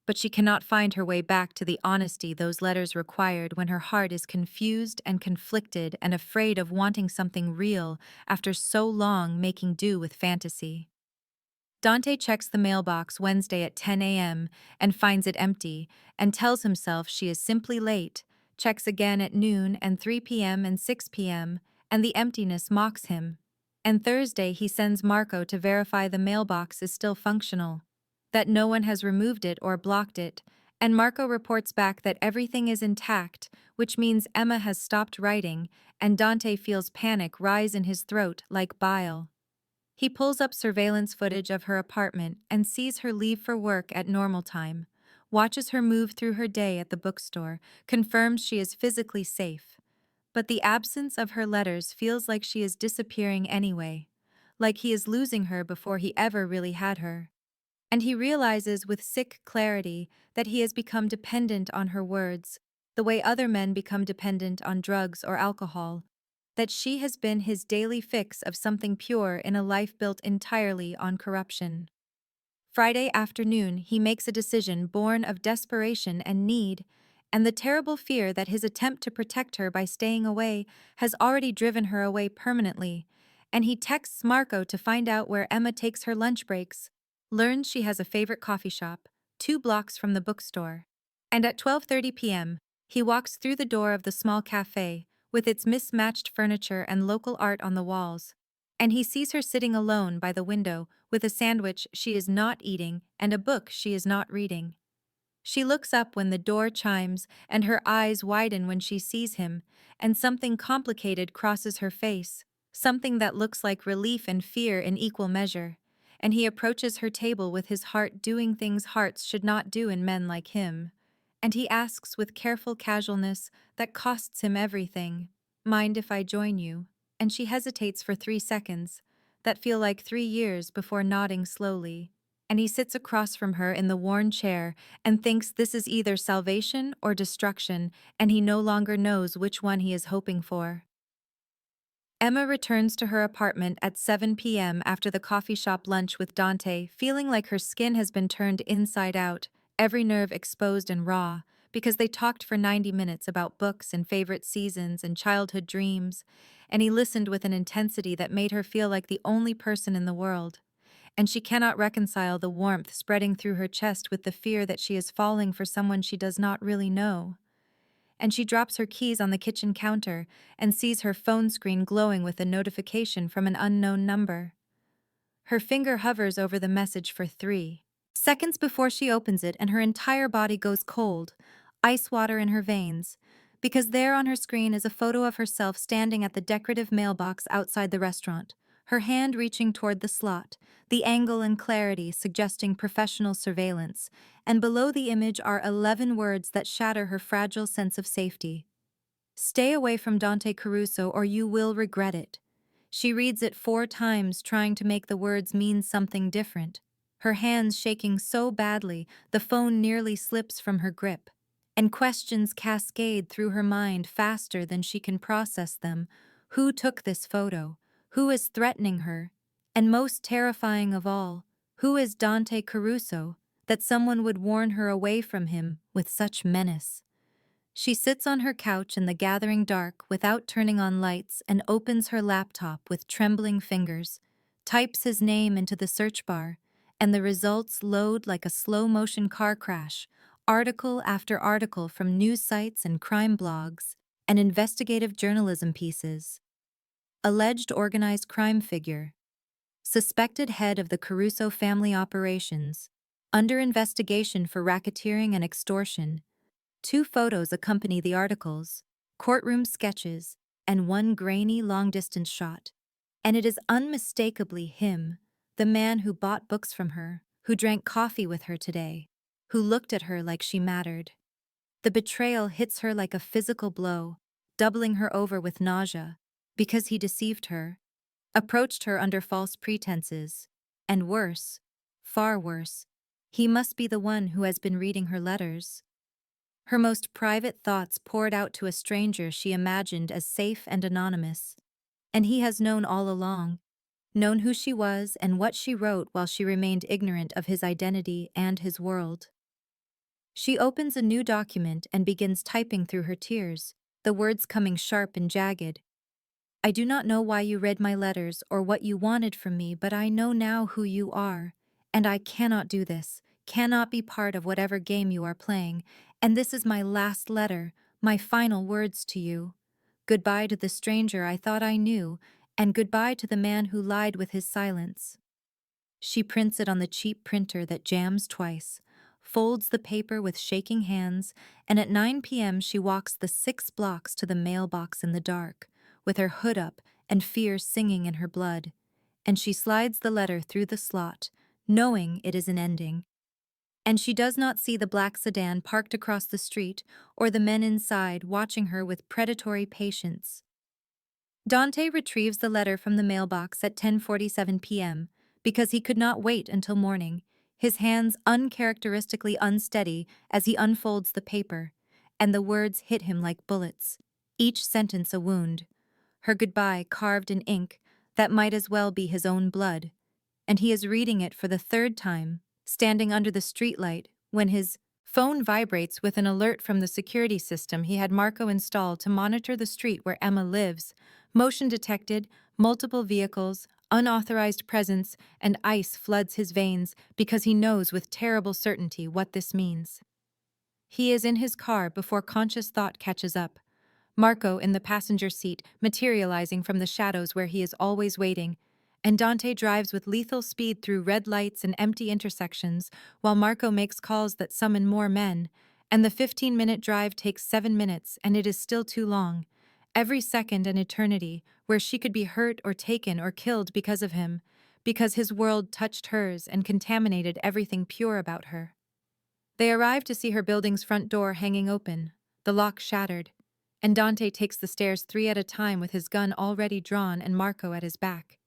but she cannot find her way back to the honesty those letters required when her heart is confused and conflicted and afraid of wanting something real after so long making do with fantasy. Dante checks the mailbox Wednesday at 10 a.m. and finds it empty, and tells himself she is simply late, checks again at noon and 3 p.m. and 6 p.m., and the emptiness mocks him. And Thursday he sends Marco to verify the mailbox is still functional, that no one has removed it or blocked it, and Marco reports back that everything is intact, which means Emma has stopped writing, and Dante feels panic rise in his throat like bile. He pulls up surveillance footage of her apartment and sees her leave for work at normal time, watches her move through her day at the bookstore, confirms she is physically safe. But the absence of her letters feels like she is disappearing anyway, like he is losing her before he ever really had her. And he realizes with sick clarity that he has become dependent on her words, the way other men become dependent on drugs or alcohol, that she has been his daily fix of something pure in a life built entirely on corruption. Friday afternoon, he makes a decision born of desperation and need, and the terrible fear that his attempt to protect her by staying away has already driven her away permanently, and he texts Marco to find out where Emma takes her lunch breaks, learns she has a favorite coffee shop, 2 blocks from the bookstore. And at 12:30 p.m., he walks through the door of the small cafe, with its mismatched furniture and local art on the walls, and he sees her sitting alone by the window with a sandwich she is not eating and a book she is not reading. She looks up when the door chimes, and her eyes widen when she sees him, and something complicated crosses her face, something that looks like relief and fear in equal measure, and he approaches her table with his heart doing things hearts should not do in men like him. And he asks with careful casualness that costs him everything, "Mind if I join you?" And she hesitates for 3 seconds, that feel like 3 years, before nodding slowly. And he sits across from her in the worn chair and thinks this is either salvation or destruction, and he no longer knows which one he is hoping for. Emma returns to her apartment at 7 p.m. after the coffee shop lunch with Dante, feeling like her skin has been turned inside out, every nerve exposed and raw, because they talked for 90 minutes about books and favorite seasons and childhood dreams, and he listened with an intensity that made her feel like the only person in the world. And she cannot reconcile the warmth spreading through her chest with the fear that she is falling for someone she does not really know. And she drops her keys on the kitchen counter and sees her phone screen glowing with a notification from an unknown number. Her finger hovers over the message for 3 seconds before she opens it, and her entire body goes cold, ice water in her veins, because there on her screen is a photo of herself standing at the decorative mailbox outside the restaurant, her hand reaching toward the slot, the angle and clarity suggesting professional surveillance, and below the image are 11 words that shatter her fragile sense of safety. "Stay away from Dante Caruso or you will regret it." She reads it 4 times, trying to make the words mean something different, her hands shaking so badly the phone nearly slips from her grip, and questions cascade through her mind faster than she can process them. Who took this photo? Who is threatening her? And most terrifying of all, who is Dante Caruso, that someone would warn her away from him with such menace? She sits on her couch in the gathering dark without turning on lights and opens her laptop with trembling fingers, types his name into the search bar, and the results load like a slow-motion car crash, article after article from news sites and crime blogs, and investigative journalism pieces. Alleged organized crime figure. Suspected head of the Caruso family operations. Under investigation for racketeering and extortion. 2 photos accompany the articles, courtroom sketches, and 1 grainy long-distance shot. And it is unmistakably him, the man who bought books from her, who drank coffee with her today, who looked at her like she mattered. The betrayal hits her like a physical blow, doubling her over with nausea, because he deceived her, approached her under false pretenses, and worse, far worse, he must be the one who has been reading her letters. Her most private thoughts poured out to a stranger she imagined as safe and anonymous. And he has known all along, known who she was and what she wrote while she remained ignorant of his identity and his world. She opens a new document and begins typing through her tears, the words coming sharp and jagged. "I do not know why you read my letters or what you wanted from me, but I know now who you are, and I cannot do this, cannot be part of whatever game you are playing, and this is my last letter, My final words to you. Goodbye to the stranger I thought I knew, and goodbye to the man who lied with his silence. She prints it on the cheap printer that jams twice, folds the paper with shaking hands, and at 9 p.m. she walks the 6 blocks to the mailbox in the dark, with her hood up and fear singing in her blood. And she slides the letter through the slot, knowing it is an ending. And she does not see the black sedan parked across the street or the men inside watching her with predatory patience. Dante retrieves the letter from the mailbox at 10:47 p.m. because he could not wait until morning, his hands uncharacteristically unsteady as he unfolds the paper, and the words hit him like bullets, each sentence a wound. Her goodbye carved in ink that might as well be his own blood, and he is reading it for the third time, standing under the streetlight, when his phone vibrates with an alert from the security system he had Marco install to monitor the street where Emma lives. Motion detected, multiple vehicles, unauthorized presence, and ice floods his veins because he knows with terrible certainty what this means. He is in his car before conscious thought catches up. Marco in the passenger seat, materializing from the shadows where he is always waiting, and Dante drives with lethal speed through red lights and empty intersections while Marco makes calls that summon more men, and the 15-minute drive takes 7 minutes and it is still too long. Every second an eternity, where she could be hurt or taken or killed because of him, because his world touched hers and contaminated everything pure about her. They arrive to see her building's front door hanging open, the lock shattered, and Dante takes the stairs 3 at a time with his gun already drawn and Marco at his back.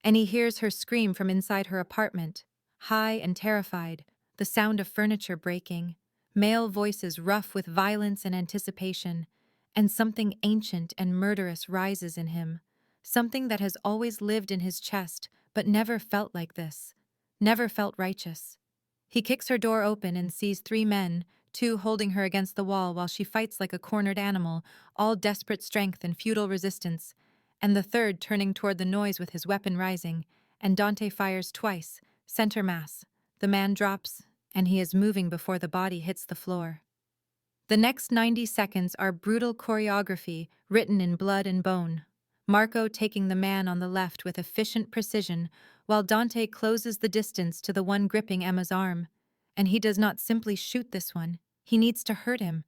And he hears her scream from inside her apartment, high and terrified, the sound of furniture breaking, male voices rough with violence and anticipation, and something ancient and murderous rises in him, something that has always lived in his chest but never felt like this, never felt righteous. He kicks her door open and sees 3 men, 2 holding her against the wall while she fights like a cornered animal, all desperate strength and futile resistance, and the third turning toward the noise with his weapon rising, and Dante fires twice, center mass. The man drops, and he is moving before the body hits the floor. The next 90 seconds are brutal choreography written in blood and bone. Marco taking the man on the left with efficient precision, while Dante closes the distance to the one gripping Emma's arm. And he does not simply shoot this one, he needs to hurt him,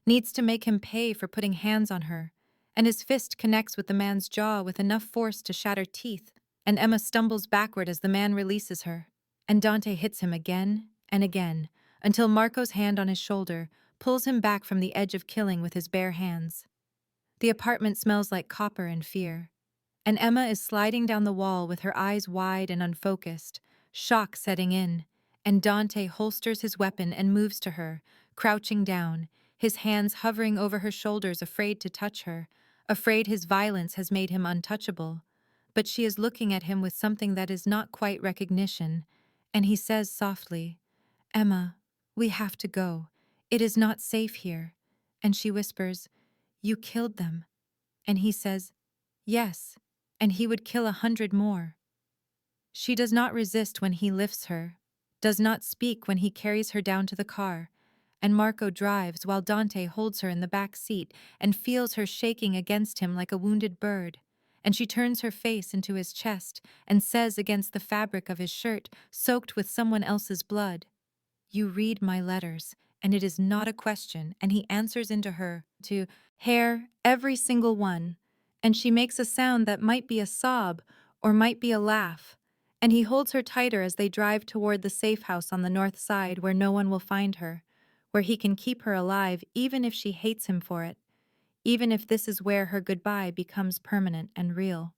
needs to make him pay for putting hands on her, and his fist connects with the man's jaw with enough force to shatter teeth, and Emma stumbles backward as the man releases her, and Dante hits him again and again, until Marco's hand on his shoulder pulls him back from the edge of killing with his bare hands. The apartment smells like copper and fear, and Emma is sliding down the wall with her eyes wide and unfocused, shock setting in, and Dante holsters his weapon and moves to her, crouching down, his hands hovering over her shoulders, afraid to touch her, afraid his violence has made him untouchable. But she is looking at him with something that is not quite recognition, and he says softly, "Emma, we have to go. It is not safe here." And she whispers, "You killed them." And he says, "Yes, and he would kill 100 more." She does not resist when he lifts her, does not speak when he carries her down to the car, and Marco drives while Dante holds her in the back seat and feels her shaking against him like a wounded bird, and she turns her face into his chest and says against the fabric of his shirt, soaked with someone else's blood, "You read my letters, and it is not a question," and he answers into her, to hair, every single one, and she makes a sound that might be a sob or might be a laugh, and he holds her tighter as they drive toward the safe house on the north side where no one will find her, where he can keep her alive even if she hates him for it, even if this is where her goodbye becomes permanent and real.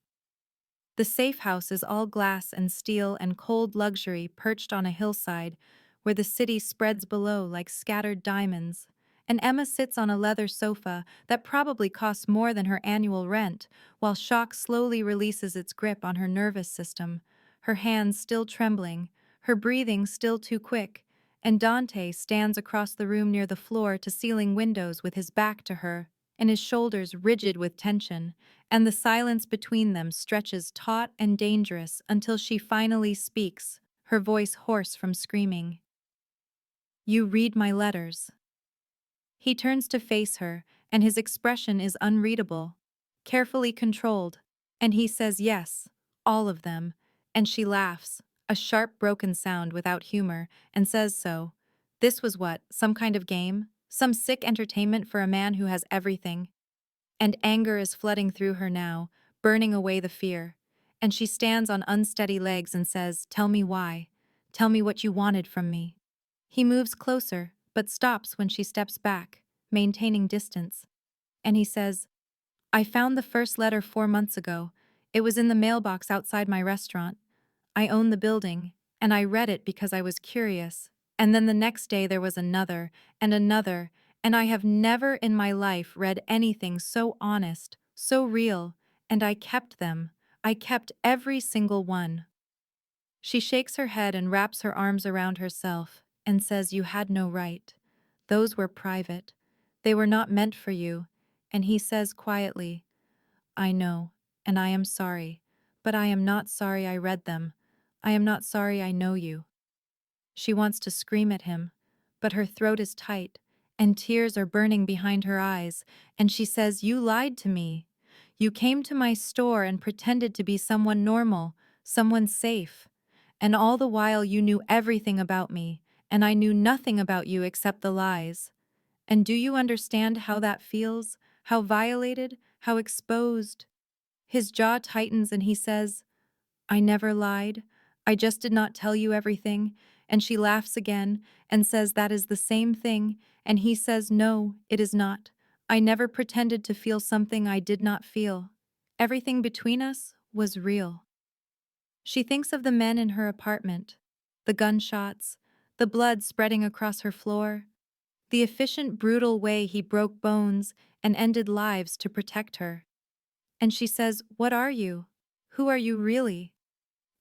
The safe house is all glass and steel and cold luxury perched on a hillside where the city spreads below like scattered diamonds, and Emma sits on a leather sofa that probably costs more than her annual rent, while shock slowly releases its grip on her nervous system, her hands still trembling, her breathing still too quick, and Dante stands across the room near the floor-to-ceiling windows with his back to her, and his shoulders rigid with tension, and the silence between them stretches taut and dangerous until she finally speaks, her voice hoarse from screaming. "You read my letters." He turns to face her, and his expression is unreadable, carefully controlled. And he says yes, all of them, and she laughs, a sharp broken sound without humor, and says so. This was what, some kind of game? Some sick entertainment for a man who has everything? And anger is flooding through her now, burning away the fear. And she stands on unsteady legs and says, "Tell me why. Tell me what you wanted from me." He moves closer, but stops when she steps back, maintaining distance. And he says, "I found the first letter 4 months ago. It was in the mailbox outside my restaurant. I own the building, and I read it because I was curious. And then the next day there was another, and another, and I have never in my life read anything so honest, so real, and I kept them. I kept every single one." She shakes her head and wraps her arms around herself and says, "You had no right. Those were private. They were not meant for you." And he says quietly, "I know, and I am sorry, but I am not sorry I read them. I am not sorry I know you." She wants to scream at him, but her throat is tight, and tears are burning behind her eyes, and she says, "You lied to me. You came to my store and pretended to be someone normal, someone safe. And all the while you knew everything about me, and I knew nothing about you except the lies. And do you understand how that feels? How violated? How exposed?" His jaw tightens and he says, "I never lied. I just did not tell you everything." And she laughs again and says that is the same thing, and he says, "No, it is not. I never pretended to feel something I did not feel. Everything between us was real." She thinks of the men in her apartment, the gunshots, the blood spreading across her floor, the efficient, brutal way he broke bones and ended lives to protect her. And she says, "What are you? Who are you really?"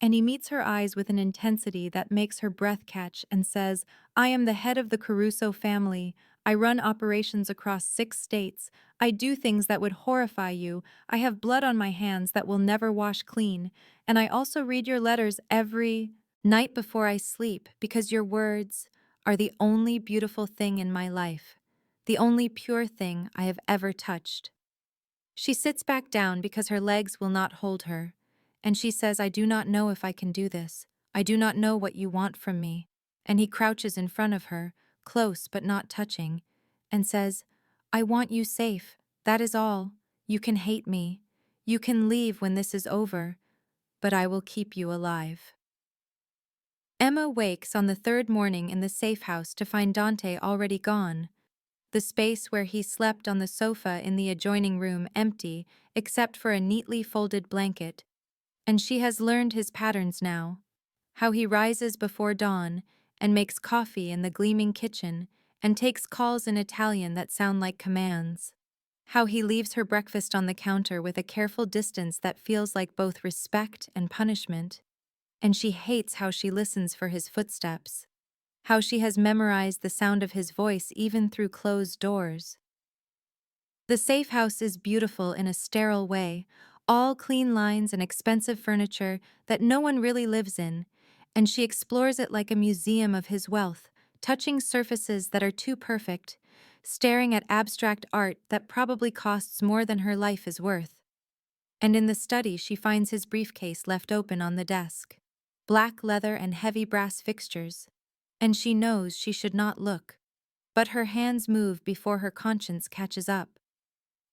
And he meets her eyes with an intensity that makes her breath catch and says, "I am the head of the Caruso family. I run operations across 6 states. I do things that would horrify you. I have blood on my hands that will never wash clean. And I also read your letters every night before I sleep because your words are the only beautiful thing in my life, the only pure thing I have ever touched." She sits back down because her legs will not hold her, and she says, "I do not know if I can do this. I do not know what you want from me." And he crouches in front of her, close but not touching, and says, "I want you safe. That is all. You can hate me. You can leave when this is over, but I will keep you alive." Emma wakes on the third morning in the safe house to find Dante already gone. The space where he slept on the sofa in the adjoining room empty, except for a neatly folded blanket. And she has learned his patterns now. How he rises before dawn and makes coffee in the gleaming kitchen and takes calls in Italian that sound like commands. How he leaves her breakfast on the counter with a careful distance that feels like both respect and punishment. And she hates how she listens for his footsteps. How she has memorized the sound of his voice even through closed doors. The safe house is beautiful in a sterile way, all clean lines and expensive furniture that no one really lives in, and she explores it like a museum of his wealth, touching surfaces that are too perfect, staring at abstract art that probably costs more than her life is worth. And in the study she finds his briefcase left open on the desk. Black leather and heavy brass fixtures. And she knows she should not look. But her hands move before her conscience catches up.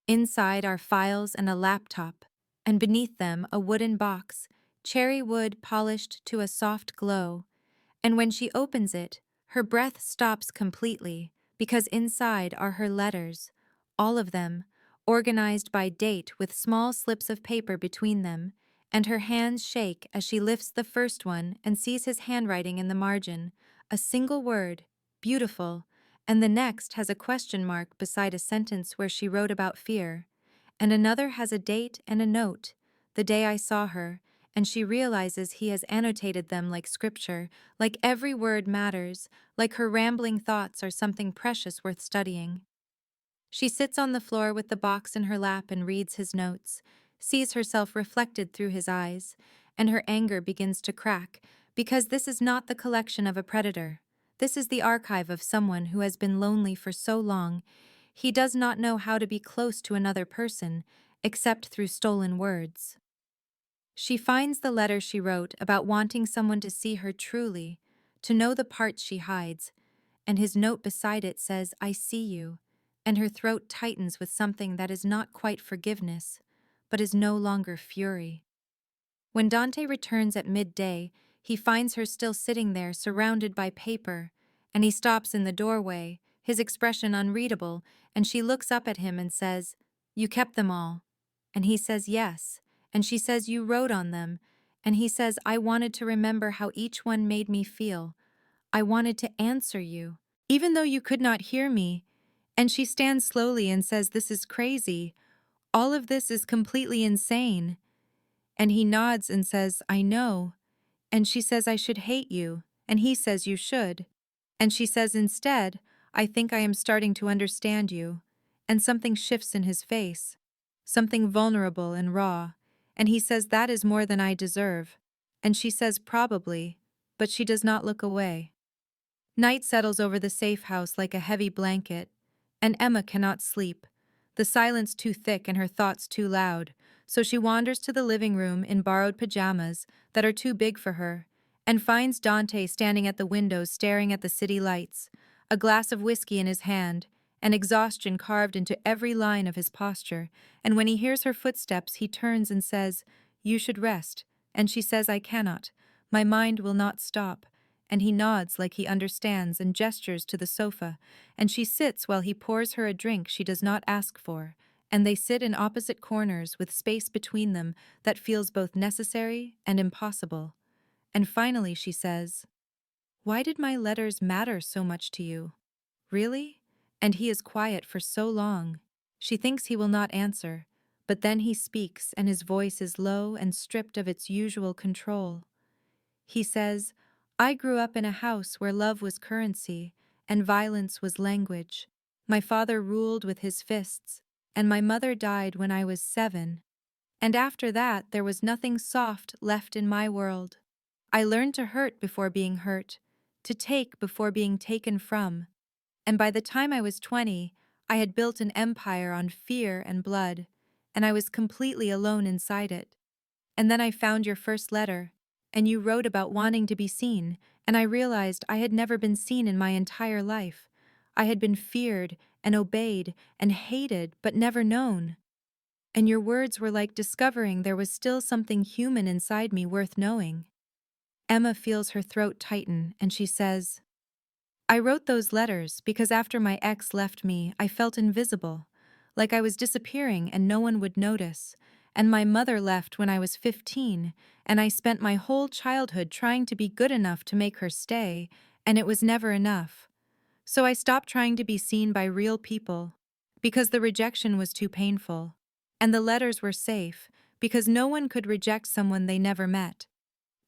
Inside are files and a laptop, and beneath them a wooden box, cherry wood polished to a soft glow. And when she opens it, her breath stops completely, because inside are her letters, all of them, organized by date with small slips of paper between them, and her hands shake as she lifts the first one and sees his handwriting in the margin, a single word, beautiful, and the next has a question mark beside a sentence where she wrote about fear, and another has a date and a note, the day I saw her, and she realizes he has annotated them like scripture, like every word matters, like her rambling thoughts are something precious worth studying. She sits on the floor with the box in her lap and reads his notes, sees herself reflected through his eyes, and her anger begins to crack, because this is not the collection of a predator. This is the archive of someone who has been lonely for so long. He does not know how to be close to another person, except through stolen words. She finds the letter she wrote about wanting someone to see her truly, to know the parts she hides, and his note beside it says, "I see you," and her throat tightens with something that is not quite forgiveness, but is no longer fury. When Dante returns at midday, he finds her still sitting there surrounded by paper, and he stops in the doorway, his expression unreadable, and she looks up at him and says, "You kept them all." And he says, "Yes." And she says, "You wrote on them." And he says, "I wanted to remember how each one made me feel. I wanted to answer you, even though you could not hear me." And she stands slowly and says, "This is crazy. All of this is completely insane." And he nods and says, "I know." And she says, "I should hate you." And he says, "You should." And she says instead, "I think I am starting to understand you." And something shifts in his face, something vulnerable and raw. And he says, "That is more than I deserve." And she says, "Probably," but she does not look away. Night settles over the safe house like a heavy blanket, and Emma cannot sleep, the silence too thick and her thoughts too loud, so she wanders to the living room in borrowed pajamas that are too big for her, and finds Dante standing at the windows staring at the city lights, a glass of whiskey in his hand, and exhaustion carved into every line of his posture, and when he hears her footsteps he turns and says, "You should rest," and she says, "I cannot. My mind will not stop." And he nods like he understands and gestures to the sofa, and she sits while he pours her a drink she does not ask for, and they sit in opposite corners with space between them that feels both necessary and impossible. And finally she says, "Why did my letters matter so much to you? Really?" And he is quiet for so long. She thinks he will not answer, but then he speaks and his voice is low and stripped of its usual control. He says, "I grew up in a house where love was currency and violence was language. My father ruled with his fists, and my mother died when I was 7. And after that, there was nothing soft left in my world. I learned to hurt before being hurt, to take before being taken from. And by the time I was 20, I had built an empire on fear and blood, and I was completely alone inside it. And then I found your first letter, and you wrote about wanting to be seen, and I realized I had never been seen in my entire life. I had been feared and obeyed and hated, but never known. And your words were like discovering there was still something human inside me worth knowing." Emma feels her throat tighten, and she says, "I wrote those letters because after my ex left me, I felt invisible, like I was disappearing and no one would notice. And my mother left when I was 15, and I spent my whole childhood trying to be good enough to make her stay, and it was never enough. So I stopped trying to be seen by real people, because the rejection was too painful. And the letters were safe, because no one could reject someone they never met.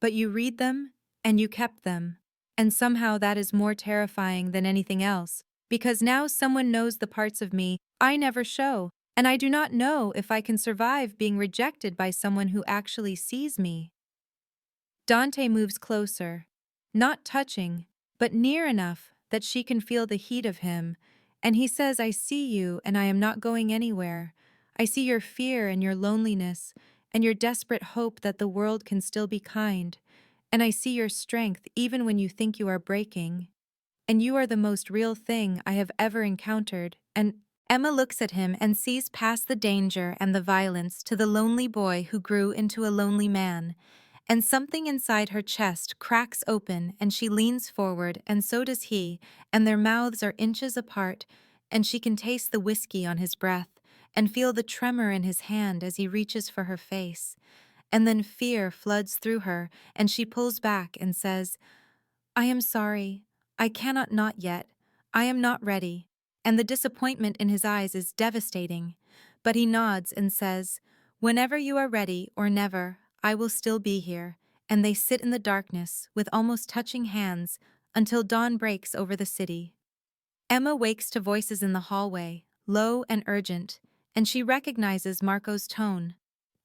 But you read them, and you kept them. And somehow that is more terrifying than anything else, because now someone knows the parts of me I never show, and I do not know if I can survive being rejected by someone who actually sees me." Dante moves closer, not touching, but near enough that she can feel the heat of him, and he says, "I see you, and I am not going anywhere. I see your fear and your loneliness, and your desperate hope that the world can still be kind. And I see your strength even when you think you are breaking. And you are the most real thing I have ever encountered." And Emma looks at him and sees past the danger and the violence to the lonely boy who grew into a lonely man. And something inside her chest cracks open and she leans forward, and so does he, and their mouths are inches apart, and she can taste the whiskey on his breath and feel the tremor in his hand as he reaches for her face. And then fear floods through her, and she pulls back and says, "I am sorry. I cannot not yet. I am not ready." And the disappointment in his eyes is devastating. But he nods and says, "Whenever you are ready or never, I will still be here." And they sit in the darkness with almost touching hands until dawn breaks over the city. Emma wakes to voices in the hallway, low and urgent, and she recognizes Marco's tone.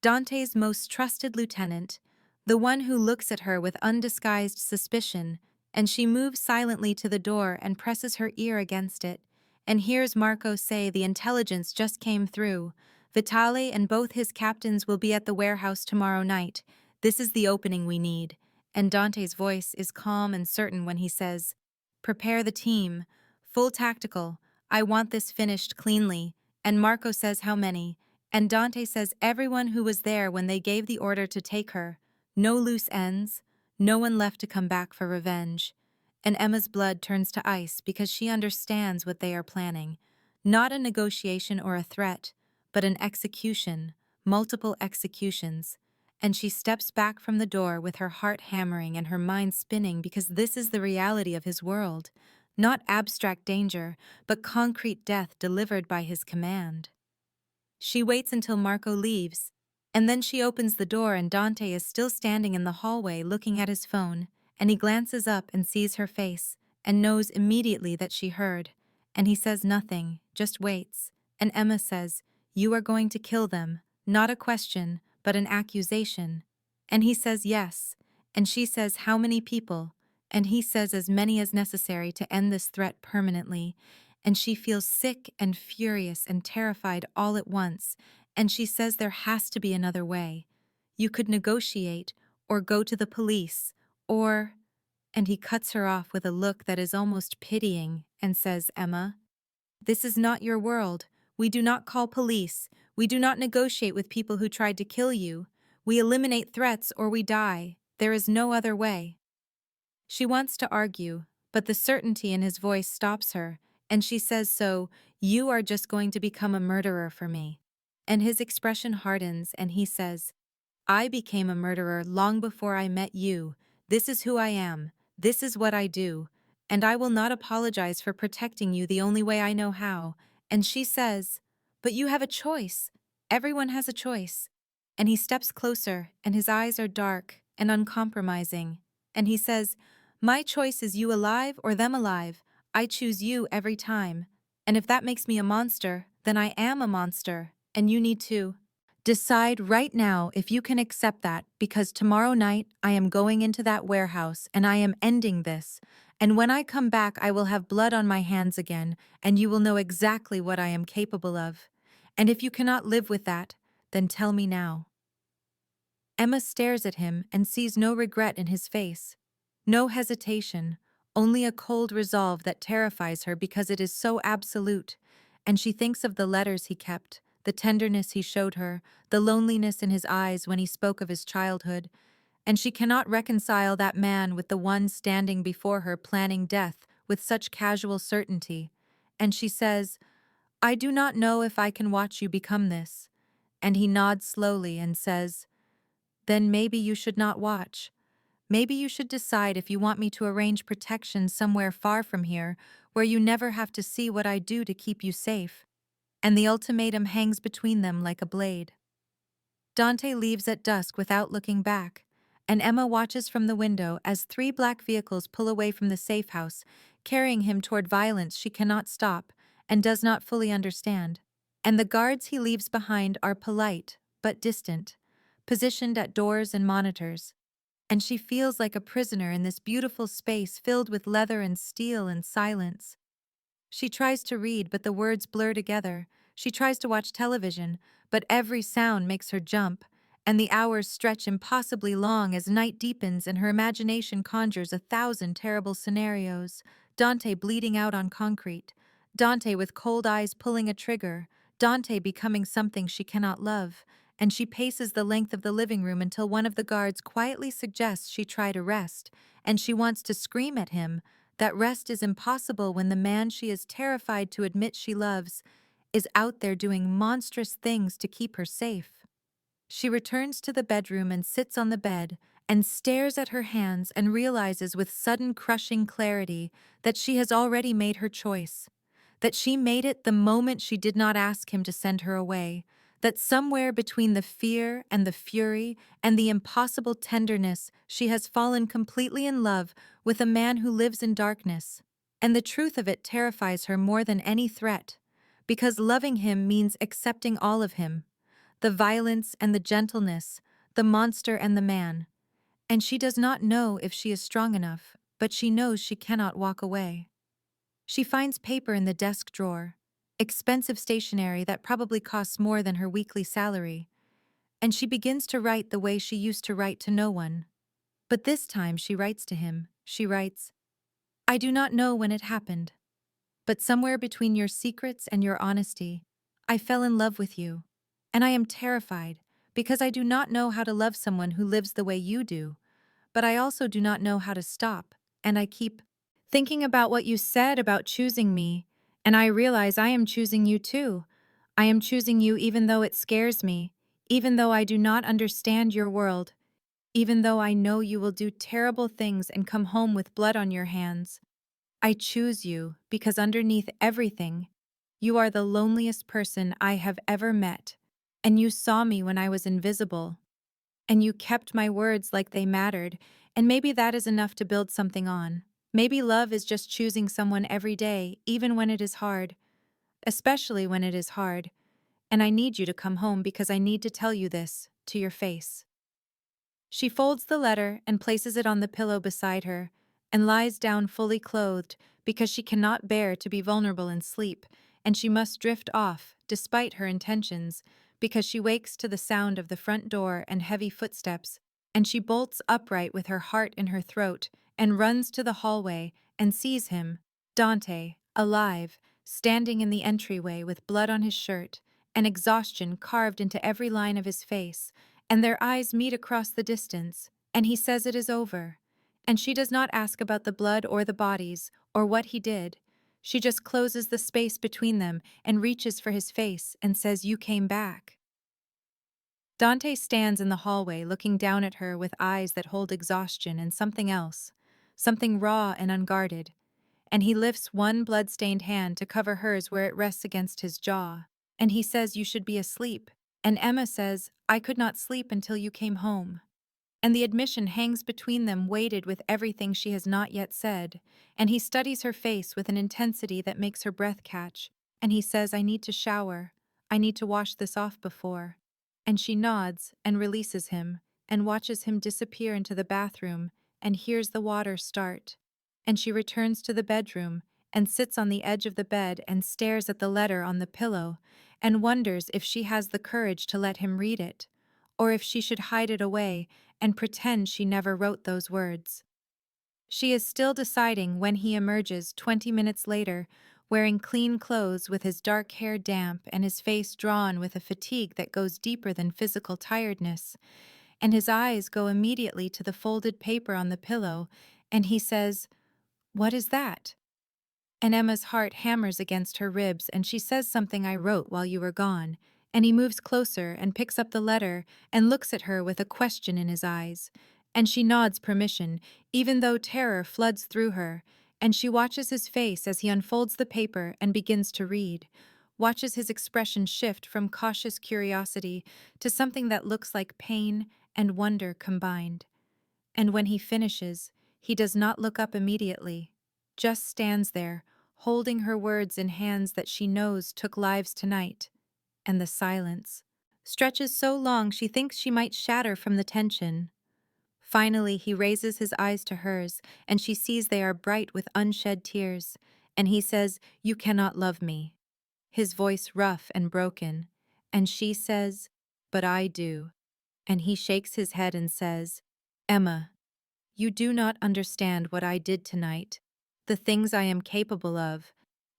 Dante's most trusted lieutenant, the one who looks at her with undisguised suspicion, and she moves silently to the door and presses her ear against it, and hears Marco say the intelligence just came through. Vitale and both his captains will be at the warehouse tomorrow night. This is the opening we need. And Dante's voice is calm and certain when he says, "Prepare the team. Full tactical. I want this finished cleanly." And Marco says how many. And Dante says everyone who was there when they gave the order to take her. No loose ends. No one left to come back for revenge. And Emma's blood turns to ice because she understands what they are planning. Not a negotiation or a threat, but an execution, multiple executions. And she steps back from the door with her heart hammering and her mind spinning because this is the reality of his world. Not abstract danger, but concrete death delivered by his command. She waits until Marco leaves, and then she opens the door and Dante is still standing in the hallway looking at his phone, and he glances up and sees her face, and knows immediately that she heard. And he says nothing, just waits, and Emma says, "You are going to kill them," not a question, but an accusation. And he says yes, and she says how many people, and he says as many as necessary to end this threat permanently. And she feels sick and furious and terrified all at once, and she says there has to be another way. You could negotiate, or go to the police, or... And he cuts her off with a look that is almost pitying and says, "Emma, this is not your world. We do not call police. We do not negotiate with people who tried to kill you. We eliminate threats or we die. There is no other way." She wants to argue, but the certainty in his voice stops her, and she says, "So, you are just going to become a murderer for me." And his expression hardens, and he says, "I became a murderer long before I met you. This is who I am. This is what I do. And I will not apologize for protecting you the only way I know how." And she says, "But you have a choice. Everyone has a choice." And he steps closer, and his eyes are dark and uncompromising. And he says, "My choice is you alive or them alive. I choose you every time. And if that makes me a monster, then I am a monster, and you need to decide right now if you can accept that, because tomorrow night I am going into that warehouse and I am ending this. And when I come back, I will have blood on my hands again, and you will know exactly what I am capable of. And if you cannot live with that, then tell me now." Emma stares at him and sees no regret in his face. No hesitation, only a cold resolve that terrifies her because it is so absolute. And she thinks of the letters he kept, the tenderness he showed her, the loneliness in his eyes when he spoke of his childhood. And she cannot reconcile that man with the one standing before her planning death with such casual certainty. And she says, "I do not know if I can watch you become this." And he nods slowly and says, "Then maybe you should not watch. Maybe you should decide if you want me to arrange protection somewhere far from here, where you never have to see what I do to keep you safe." And the ultimatum hangs between them like a blade. Dante leaves at dusk without looking back, and Emma watches from the window as 3 black vehicles pull away from the safe house, carrying him toward violence she cannot stop and does not fully understand. And the guards he leaves behind are polite, but distant, positioned at doors and monitors. And she feels like a prisoner in this beautiful space filled with leather and steel and silence. She tries to read, but the words blur together. She tries to watch television, but every sound makes her jump, and the hours stretch impossibly long as night deepens and her imagination conjures 1,000 terrible scenarios. Dante bleeding out on concrete, Dante with cold eyes pulling a trigger, Dante becoming something she cannot love, and she paces the length of the living room until one of the guards quietly suggests she try to rest, and she wants to scream at him that rest is impossible when the man she is terrified to admit she loves is out there doing monstrous things to keep her safe. She returns to the bedroom and sits on the bed and stares at her hands and realizes with sudden crushing clarity that she has already made her choice, that she made it the moment she did not ask him to send her away, that somewhere between the fear and the fury and the impossible tenderness she has fallen completely in love with a man who lives in darkness. And the truth of it terrifies her more than any threat, because loving him means accepting all of him, the violence and the gentleness, the monster and the man. And she does not know if she is strong enough, but she knows she cannot walk away. She finds paper in the desk drawer, expensive stationery that probably costs more than her weekly salary, and she begins to write the way she used to write to no one. But this time she writes to him. She writes, I do not know when it happened, but somewhere between your secrets and your honesty, I fell in love with you. And I am terrified, because I do not know how to love someone who lives the way you do, but I also do not know how to stop, and I keep thinking about what you said about choosing me, and I realize I am choosing you too. I am choosing you even though it scares me, even though I do not understand your world, even though I know you will do terrible things and come home with blood on your hands. I choose you because underneath everything, you are the loneliest person I have ever met, and you saw me when I was invisible, and you kept my words like they mattered, and maybe that is enough to build something on. Maybe love is just choosing someone every day, even when it is hard, especially when it is hard, and I need you to come home because I need to tell you this, to your face. She folds the letter and places it on the pillow beside her, and lies down fully clothed because she cannot bear to be vulnerable in sleep, and she must drift off, despite her intentions, because she wakes to the sound of the front door and heavy footsteps, and she bolts upright with her heart in her throat, and runs to the hallway, and sees him, Dante, alive, standing in the entryway with blood on his shirt, and exhaustion carved into every line of his face, and their eyes meet across the distance, and he says it is over. And she does not ask about the blood or the bodies, or what he did. She just closes the space between them and reaches for his face and says, You came back. Dante stands in the hallway looking down at her with eyes that hold exhaustion and something else, something raw and unguarded, and he lifts one blood-stained hand to cover hers where it rests against his jaw, and he says, You should be asleep. And Emma says, I could not sleep until you came home. And the admission hangs between them, weighted with everything she has not yet said, and he studies her face with an intensity that makes her breath catch, and he says, I need to shower. I need to wash this off before. And she nods and releases him, and watches him disappear into the bathroom, and hears the water start. And she returns to the bedroom, and sits on the edge of the bed and stares at the letter on the pillow, and wonders if she has the courage to let him read it, or if she should hide it away and pretend she never wrote those words. She is still deciding when he emerges 20 minutes later, wearing clean clothes with his dark hair damp and his face drawn with a fatigue that goes deeper than physical tiredness, and his eyes go immediately to the folded paper on the pillow, and he says, What is that? And Emma's heart hammers against her ribs, and she says something I wrote while you were gone, and he moves closer and picks up the letter and looks at her with a question in his eyes, and she nods permission, even though terror floods through her, and she watches his face as he unfolds the paper and begins to read, watches his expression shift from cautious curiosity to something that looks like pain and wonder combined. And when he finishes, he does not look up immediately, just stands there, holding her words in hands that she knows took lives tonight, and the silence stretches so long she thinks she might shatter from the tension. Finally, he raises his eyes to hers, and she sees they are bright with unshed tears, and he says, You cannot love me. His voice rough and broken, and she says, But I do. And he shakes his head and says, Emma, you do not understand what I did tonight, the things I am capable of.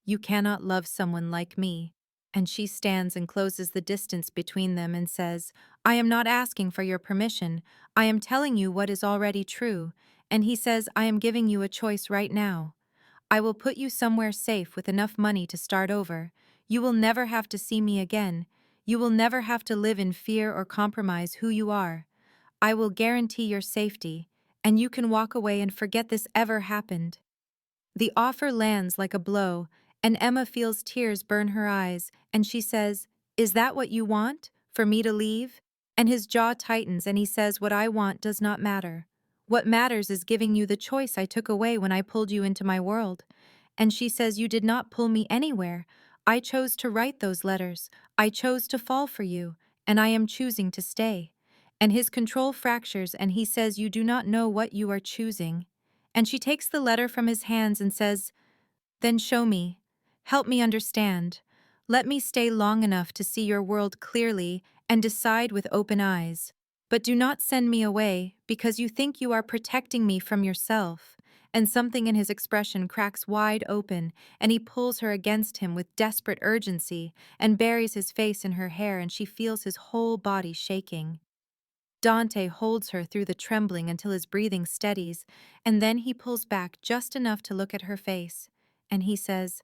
You cannot love someone like me. And she stands and closes the distance between them and says, I am not asking for your permission. I am telling you what is already true. And he says, I am giving you a choice right now. I will put you somewhere safe with enough money to start over. You will never have to see me again. You will never have to live in fear or compromise who you are. I will guarantee your safety, and you can walk away and forget this ever happened. The offer lands like a blow, and Emma feels tears burn her eyes, and she says, Is that what you want? For me to leave? And his jaw tightens and he says, What I want does not matter. What matters is giving you the choice I took away when I pulled you into my world. And she says, You did not pull me anywhere. I chose to write those letters. I chose to fall for you, and I am choosing to stay. And his control fractures and he says, You do not know what you are choosing. And she takes the letter from his hands and says, Then show me. Help me understand. Let me stay long enough to see your world clearly and decide with open eyes. But do not send me away because you think you are protecting me from yourself. And something in his expression cracks wide open, and he pulls her against him with desperate urgency and buries his face in her hair, and she feels his whole body shaking. Dante holds her through the trembling until his breathing steadies, and then he pulls back just enough to look at her face, and he says,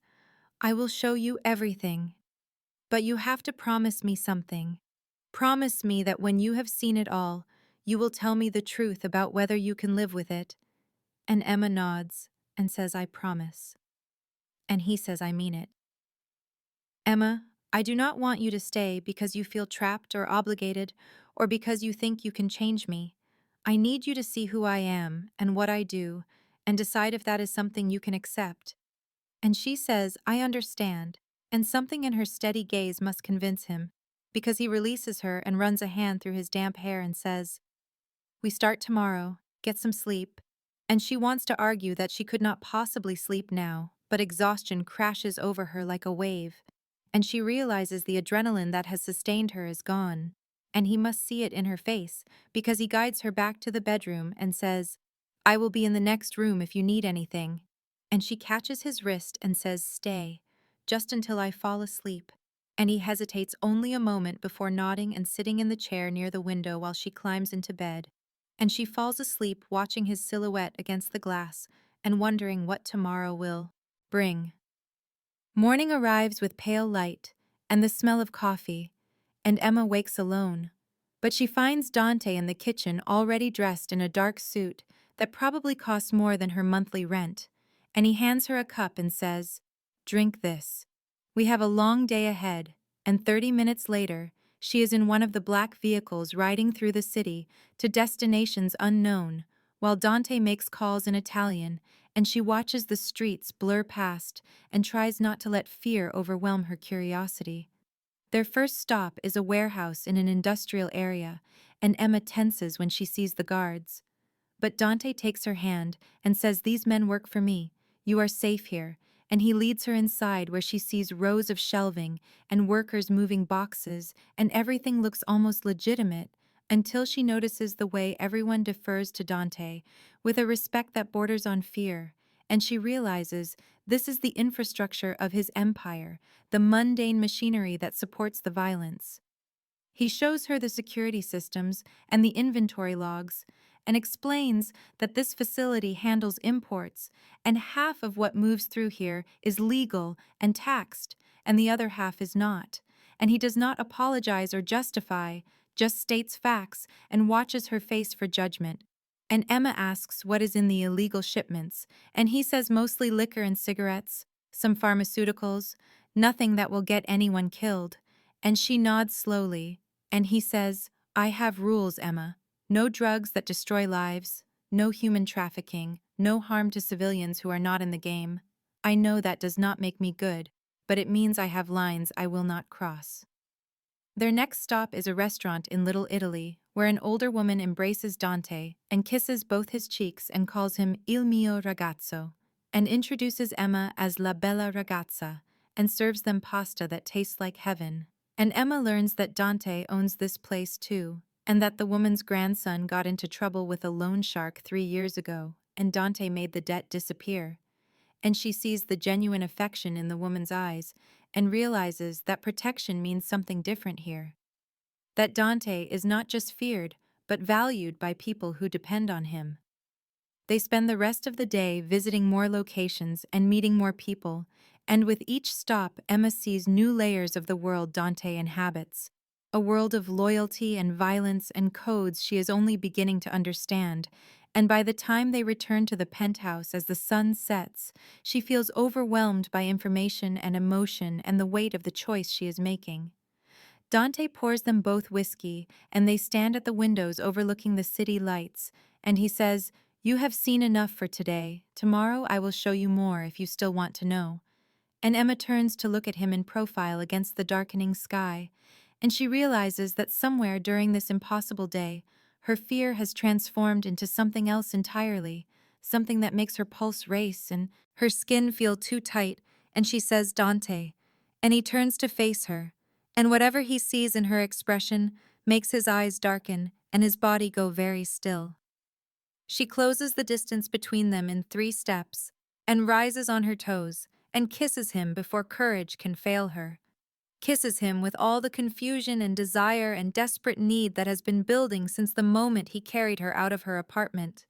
I will show you everything. But you have to promise me something. Promise me that when you have seen it all, you will tell me the truth about whether you can live with it. And Emma nods and says, I promise. And he says, I mean it. Emma, I do not want you to stay because you feel trapped or obligated, or because you think you can change me. I need you to see who I am and what I do, and decide if that is something you can accept. And she says, I understand, and something in her steady gaze must convince him, because he releases her and runs a hand through his damp hair and says, we start tomorrow, get some sleep. And she wants to argue that she could not possibly sleep now, but exhaustion crashes over her like a wave, and she realizes the adrenaline that has sustained her is gone. And he must see it in her face, because he guides her back to the bedroom and says, I will be in the next room if you need anything. And she catches his wrist and says, stay, just until I fall asleep. And he hesitates only a moment before nodding and sitting in the chair near the window while she climbs into bed. And she falls asleep watching his silhouette against the glass and wondering what tomorrow will bring. Morning arrives with pale light and the smell of coffee, and Emma wakes alone. But she finds Dante in the kitchen already dressed in a dark suit that probably costs more than her monthly rent, and he hands her a cup and says, drink this. We have a long day ahead, and 30 minutes later, she is in one of the black vehicles riding through the city to destinations unknown, while Dante makes calls in Italian, and she watches the streets blur past and tries not to let fear overwhelm her curiosity. Their first stop is a warehouse in an industrial area, and Emma tenses when she sees the guards. But Dante takes her hand and says, these men work for me. You are safe here. And he leads her inside where she sees rows of shelving and workers moving boxes, and everything looks almost legitimate until she notices the way everyone defers to Dante with a respect that borders on fear, and she realizes this is the infrastructure of his empire, the mundane machinery that supports the violence. He shows her the security systems and the inventory logs and explains that this facility handles imports, and half of what moves through here is legal and taxed, and the other half is not. And he does not apologize or justify, just states facts and watches her face for judgment. And Emma asks what is in the illegal shipments, and he says mostly liquor and cigarettes, some pharmaceuticals, nothing that will get anyone killed. And she nods slowly, and he says, I have rules, Emma. No drugs that destroy lives, no human trafficking, no harm to civilians who are not in the game. I know that does not make me good, but it means I have lines I will not cross. Their next stop is a restaurant in Little Italy, where an older woman embraces Dante and kisses both his cheeks and calls him Il mio ragazzo, and introduces Emma as La Bella Ragazza, and serves them pasta that tastes like heaven. And Emma learns that Dante owns this place too, and that the woman's grandson got into trouble with a loan shark 3 years ago, and Dante made the debt disappear. And she sees the genuine affection in the woman's eyes and realizes that protection means something different here. That Dante is not just feared, but valued by people who depend on him. They spend the rest of the day visiting more locations and meeting more people, and with each stop, Emma sees new layers of the world Dante inhabits, a world of loyalty and violence and codes she is only beginning to understand, and by the time they return to the penthouse as the sun sets, she feels overwhelmed by information and emotion and the weight of the choice she is making. Dante pours them both whiskey, and they stand at the windows overlooking the city lights, and he says, you have seen enough for today. Tomorrow I will show you more if you still want to know. And Emma turns to look at him in profile against the darkening sky, and she realizes that somewhere during this impossible day, her fear has transformed into something else entirely, something that makes her pulse race and her skin feel too tight, and she says, Dante. And he turns to face her, and whatever he sees in her expression makes his eyes darken and his body go very still. She closes the distance between them in 3 steps and rises on her toes and kisses him before courage can fail her. Kisses him with all the confusion and desire and desperate need that has been building since the moment he carried her out of her apartment.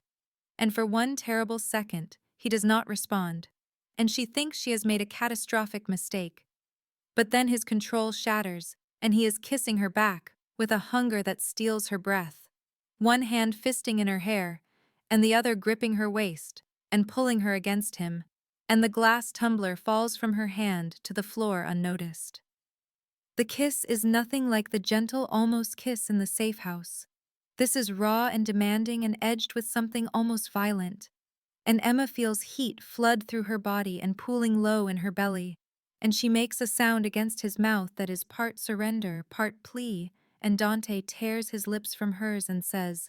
And for one terrible second, he does not respond, and she thinks she has made a catastrophic mistake. But then his control shatters, and he is kissing her back with a hunger that steals her breath, one hand fisting in her hair, and the other gripping her waist and pulling her against him, and the glass tumbler falls from her hand to the floor unnoticed. The kiss is nothing like the gentle, almost kiss in the safe house. This is raw and demanding and edged with something almost violent. And Emma feels heat flood through her body and pooling low in her belly, and she makes a sound against his mouth that is part surrender, part plea, and Dante tears his lips from hers and says,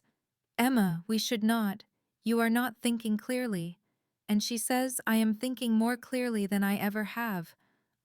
Emma, we should not. You are not thinking clearly. And she says, I am thinking more clearly than I ever have.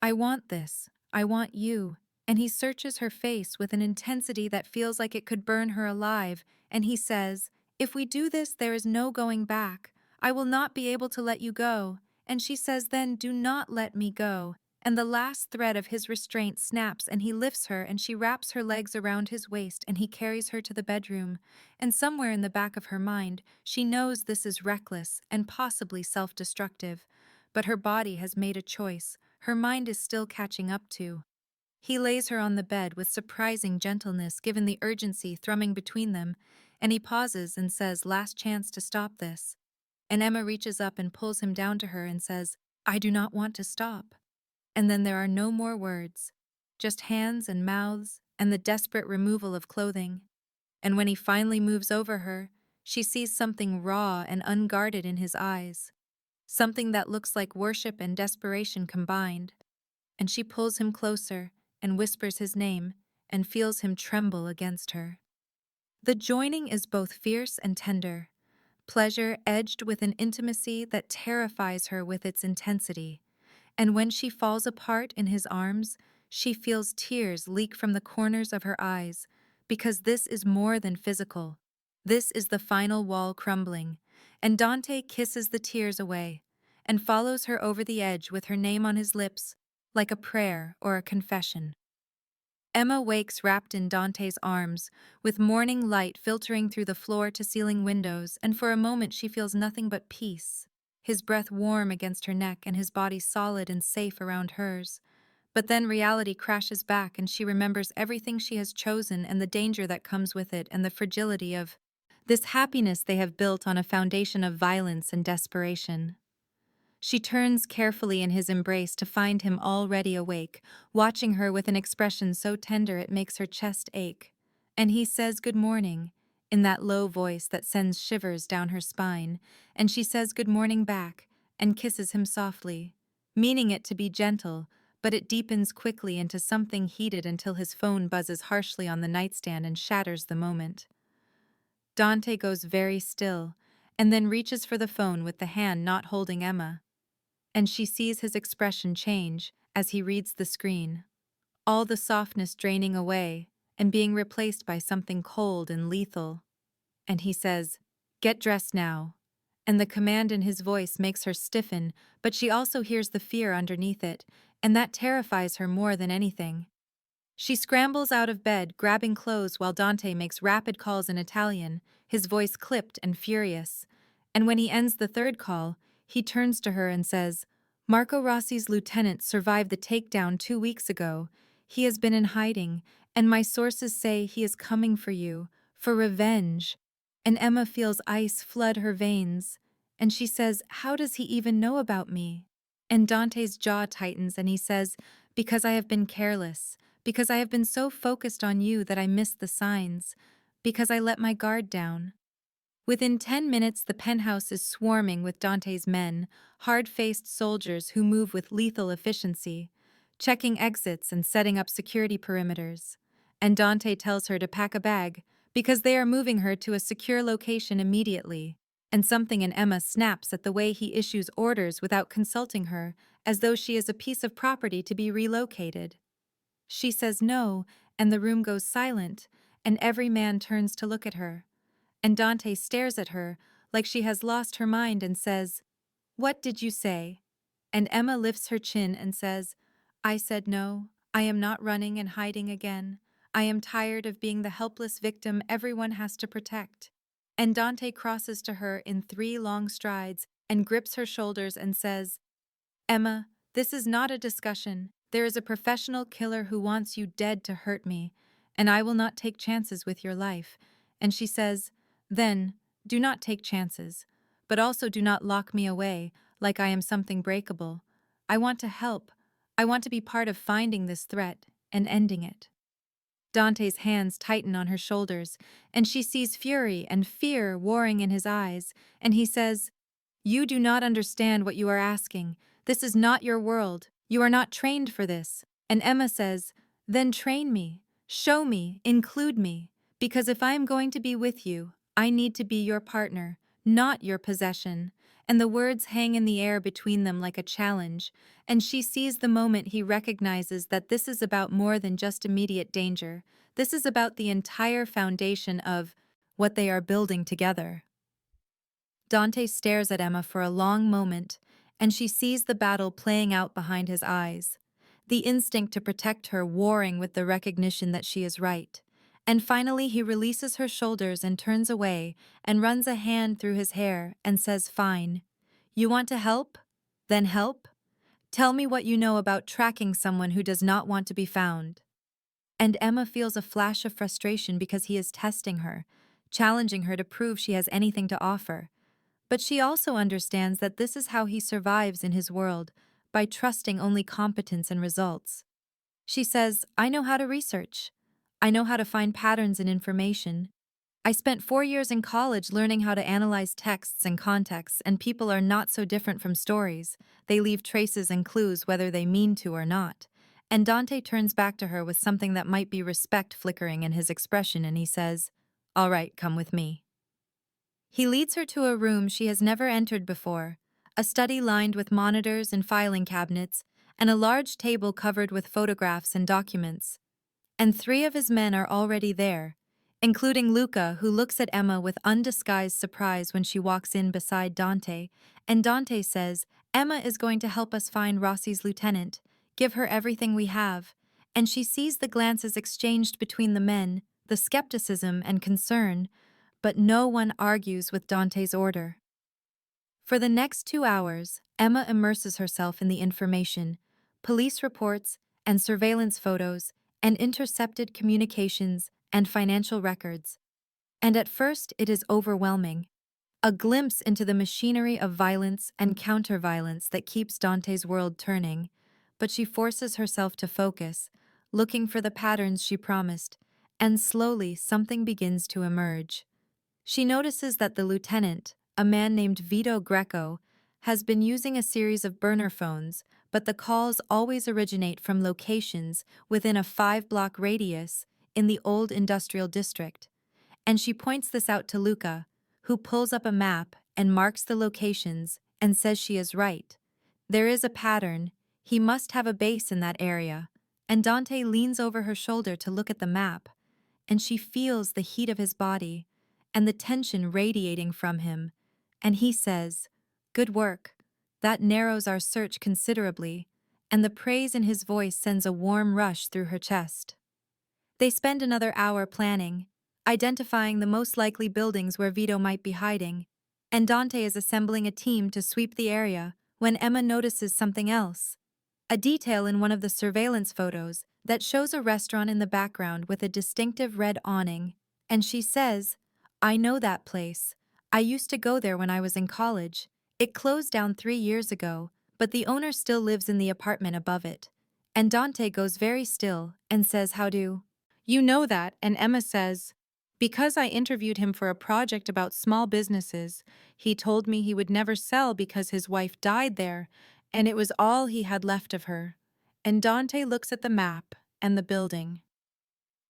I want this. I want you. And he searches her face with an intensity that feels like it could burn her alive, and he says, if we do this, there is no going back. I will not be able to let you go. And she says, then do not let me go. And the last thread of his restraint snaps, and he lifts her, and she wraps her legs around his waist, and he carries her to the bedroom. And somewhere in the back of her mind, she knows this is reckless and possibly self-destructive. But her body has made a choice. Her mind is still catching up to. He lays her on the bed with surprising gentleness given the urgency thrumming between them, and he pauses and says, last chance to stop this. And Emma reaches up and pulls him down to her and says, I do not want to stop. And then there are no more words, just hands and mouths and the desperate removal of clothing. And when he finally moves over her, she sees something raw and unguarded in his eyes, something that looks like worship and desperation combined. And she pulls him closer and whispers his name and feels him tremble against her. The joining is both fierce and tender, pleasure edged with an intimacy that terrifies her with its intensity. And when she falls apart in his arms, she feels tears leak from the corners of her eyes, because this is more than physical. This is the final wall crumbling, and Dante kisses the tears away and follows her over the edge with her name on his lips, like a prayer or a confession. Emma wakes wrapped in Dante's arms, with morning light filtering through the floor-to-ceiling windows, and for a moment she feels nothing but peace, his breath warm against her neck and his body solid and safe around hers. But then reality crashes back and she remembers everything she has chosen and the danger that comes with it and the fragility of this happiness they have built on a foundation of violence and desperation. She turns carefully in his embrace to find him already awake, watching her with an expression so tender it makes her chest ache. And he says good morning, in that low voice that sends shivers down her spine, and she says good morning back, and kisses him softly, meaning it to be gentle, but it deepens quickly into something heated until his phone buzzes harshly on the nightstand and shatters the moment. Dante goes very still, and then reaches for the phone with the hand not holding Emma. And she sees his expression change as he reads the screen, all the softness draining away and being replaced by something cold and lethal. And he says, get dressed now. And the command in his voice makes her stiffen, but she also hears the fear underneath it, and that terrifies her more than anything. She scrambles out of bed, grabbing clothes while Dante makes rapid calls in Italian, his voice clipped and furious. And when he ends the third call, he turns to her and says, Marco Rossi's lieutenant survived the takedown 2 weeks ago. He has been in hiding, and my sources say he is coming for you, for revenge. And Emma feels ice flood her veins, and she says, how does he even know about me? And Dante's jaw tightens and he says, because I have been careless, because I have been so focused on you that I missed the signs, because I let my guard down. Within 10 minutes, the penthouse is swarming with Dante's men, hard-faced soldiers who move with lethal efficiency, checking exits and setting up security perimeters. And Dante tells her to pack a bag, because they are moving her to a secure location immediately. And something in Emma snaps at the way he issues orders without consulting her, as though she is a piece of property to be relocated. She says no, and the room goes silent, and every man turns to look at her. And Dante stares at her, like she has lost her mind, and says, "What did you say?" And Emma lifts her chin and says, "I said no. I am not running and hiding again. I am tired of being the helpless victim everyone has to protect." And Dante crosses to her in 3 long strides and grips her shoulders and says, "Emma, this is not a discussion. There is a professional killer who wants you dead to hurt me, and I will not take chances with your life." And she says, "Then, do not take chances, but also do not lock me away like I am something breakable. I want to help. I want to be part of finding this threat and ending it." Dante's hands tighten on her shoulders, and she sees fury and fear warring in his eyes, and he says, "You do not understand what you are asking. This is not your world. You are not trained for this." And Emma says, "Then train me. Show me, include me. Because if I am going to be with you, I need to be your partner, not your possession." And the words hang in the air between them like a challenge, and she sees the moment he recognizes that this is about more than just immediate danger. This is about the entire foundation of what they are building together. Dante stares at Emma for a long moment, and she sees the battle playing out behind his eyes, the instinct to protect her warring with the recognition that she is right. And finally he releases her shoulders and turns away and runs a hand through his hair and says, "Fine. You want to help? Then help. Tell me what you know about tracking someone who does not want to be found." And Emma feels a flash of frustration because he is testing her, challenging her to prove she has anything to offer. But she also understands that this is how he survives in his world, by trusting only competence and results. She says, "I know how to research. I know how to find patterns in information. I spent 4 years in college learning how to analyze texts and contexts, and people are not so different from stories. They leave traces and clues whether they mean to or not." And Dante turns back to her with something that might be respect flickering in his expression, and he says, "All right, come with me." He leads her to a room she has never entered before, a study lined with monitors and filing cabinets, and a large table covered with photographs and documents. And 3 of his men are already there, including Luca, who looks at Emma with undisguised surprise when she walks in beside Dante, and Dante says, "Emma is going to help us find Rossi's lieutenant, give her everything we have." And she sees the glances exchanged between the men, the skepticism and concern, but no one argues with Dante's order. For the next 2 hours, Emma immerses herself in the information, police reports and surveillance photos and intercepted communications and financial records. And at first it is overwhelming, a glimpse into the machinery of violence and counter-violence that keeps Dante's world turning. But she forces herself to focus, looking for the patterns she promised, and slowly something begins to emerge. She notices that the lieutenant, a man named Vito Greco, has been using a series of burner phones, but the calls always originate from locations within a 5-block radius in the old industrial district. And she points this out to Luca, who pulls up a map and marks the locations and says she is right. There is a pattern. He must have a base in that area. And Dante leans over her shoulder to look at the map, and she feels the heat of his body and the tension radiating from him, and he says, "Good work. That narrows our search considerably," and the praise in his voice sends a warm rush through her chest. They spend another hour planning, identifying the most likely buildings where Vito might be hiding, and Dante is assembling a team to sweep the area when Emma notices something else. A detail in one of the surveillance photos that shows a restaurant in the background with a distinctive red awning, and she says, "I know that place. I used to go there when I was in college. It closed down 3 years ago, but the owner still lives in the apartment above it." And Dante goes very still and says, "How do you know that?" And Emma says, "Because I interviewed him for a project about small businesses. He told me he would never sell because his wife died there, and it was all he had left of her." And Dante looks at the map and the building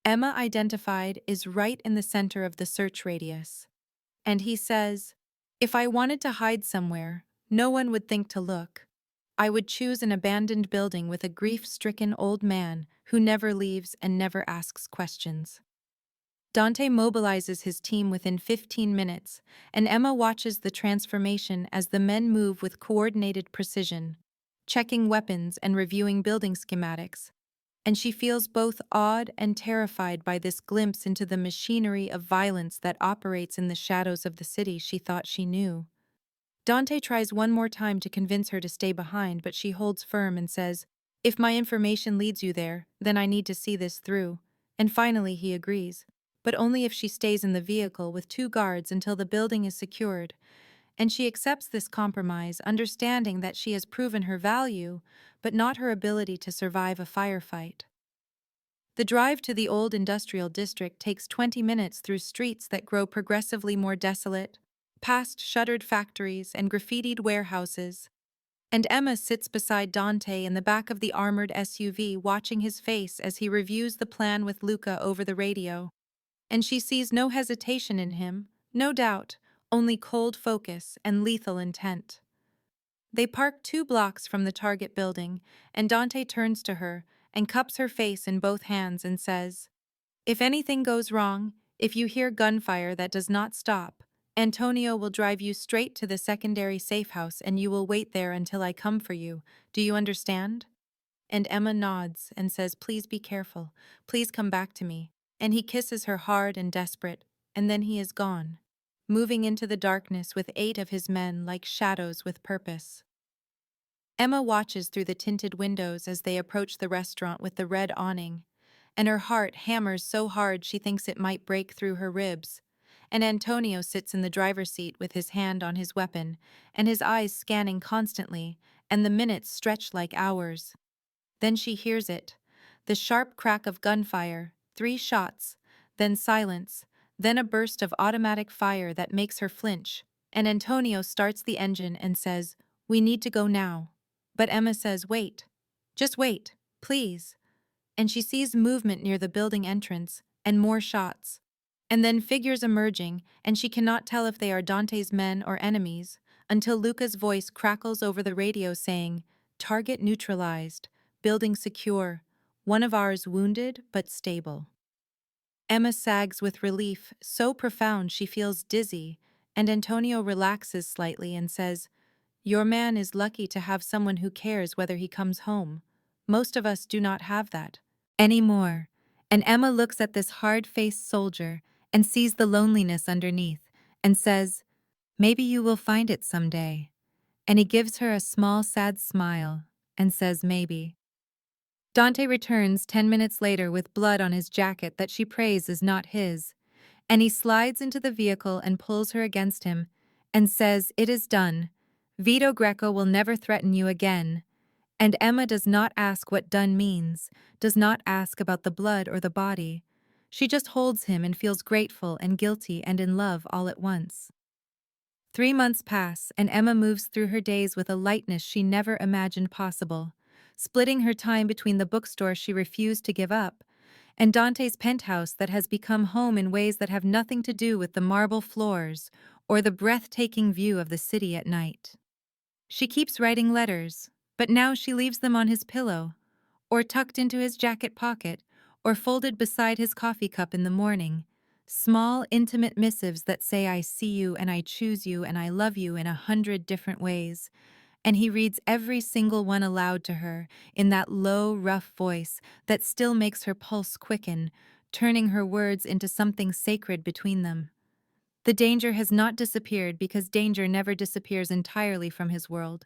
Emma identified is right in the center of the search radius. And he says, If I wanted to hide somewhere, no one would think to look. I would choose an abandoned building with a grief-stricken old man who never leaves and never asks questions. Dante mobilizes his team within 15 minutes, and Emma watches the transformation as the men move with coordinated precision, checking weapons and reviewing building schematics. And she feels both awed and terrified by this glimpse into the machinery of violence that operates in the shadows of the city she thought she knew. Dante tries one more time to convince her to stay behind, but she holds firm and says, "If my information leads you there, then I need to see this through." And finally he agrees, but only if she stays in the vehicle with 2 guards until the building is secured. And she accepts this compromise, understanding that she has proven her value, but not her ability to survive a firefight. The drive to the old industrial district takes 20 minutes through streets that grow progressively more desolate, past shuttered factories and graffitied warehouses. And Emma sits beside Dante in the back of the armored SUV, watching his face as he reviews the plan with Luca over the radio. And she sees no hesitation in him, no doubt, only cold focus and lethal intent. They park 2 blocks from the target building, and Dante turns to her and cups her face in both hands and says, "If anything goes wrong, if you hear gunfire that does not stop, Antonio will drive you straight to the secondary safe house and you will wait there until I come for you. Do you understand?" And Emma nods and says, "Please be careful. Please come back to me." And he kisses her hard and desperate, and then he is gone, moving into the darkness with 8 of his men like shadows with purpose. Emma watches through the tinted windows as they approach the restaurant with the red awning, and her heart hammers so hard she thinks it might break through her ribs. And Antonio sits in the driver's seat with his hand on his weapon, and his eyes scanning constantly, and the minutes stretch like hours. Then she hears it, the sharp crack of gunfire, 3 shots, then silence, then a burst of automatic fire that makes her flinch, and Antonio starts the engine and says, "We need to go now." But Emma says, "Wait. Just wait, please." And she sees movement near the building entrance, and more shots. And then figures emerging, and she cannot tell if they are Dante's men or enemies, until Luca's voice crackles over the radio saying, "Target neutralized, building secure, one of ours wounded but stable." Emma sags with relief, so profound she feels dizzy, and Antonio relaxes slightly and says, "Your man is lucky to have someone who cares whether he comes home. Most of us do not have that anymore." And Emma looks at this hard-faced soldier and sees the loneliness underneath and says, "Maybe you will find it someday." And he gives her a small, sad smile and says, "Maybe." Dante returns 10 minutes later with blood on his jacket that she prays is not his, and he slides into the vehicle and pulls her against him and says, "It is done. Vito Greco will never threaten you again." And Emma does not ask what done means, does not ask about the blood or the body. She just holds him and feels grateful and guilty and in love all at once. 3 months pass, and Emma moves through her days with a lightness she never imagined possible, splitting her time between the bookstore she refused to give up and Dante's penthouse that has become home in ways that have nothing to do with the marble floors or the breathtaking view of the city at night. She keeps writing letters, but now she leaves them on his pillow, or tucked into his jacket pocket, or folded beside his coffee cup in the morning. Small, intimate missives that say, "I see you and I choose you and I love you" in 100 different ways. And he reads every single one aloud to her in that low, rough voice that still makes her pulse quicken, turning her words into something sacred between them. The danger has not disappeared because danger never disappears entirely from his world.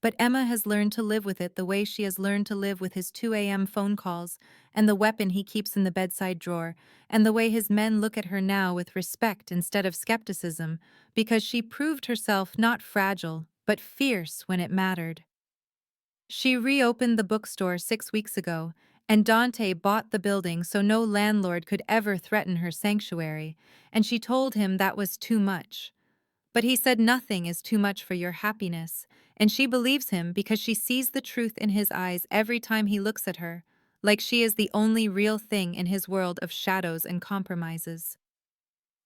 But Emma has learned to live with it the way she has learned to live with his 2 a.m. phone calls and the weapon he keeps in the bedside drawer, and the way his men look at her now with respect instead of skepticism, because she proved herself not fragile, but fierce when it mattered. She reopened the bookstore 6 weeks ago, and Dante bought the building so no landlord could ever threaten her sanctuary, and she told him that was too much. But he said nothing is too much for your happiness, and she believes him because she sees the truth in his eyes every time he looks at her, like she is the only real thing in his world of shadows and compromises.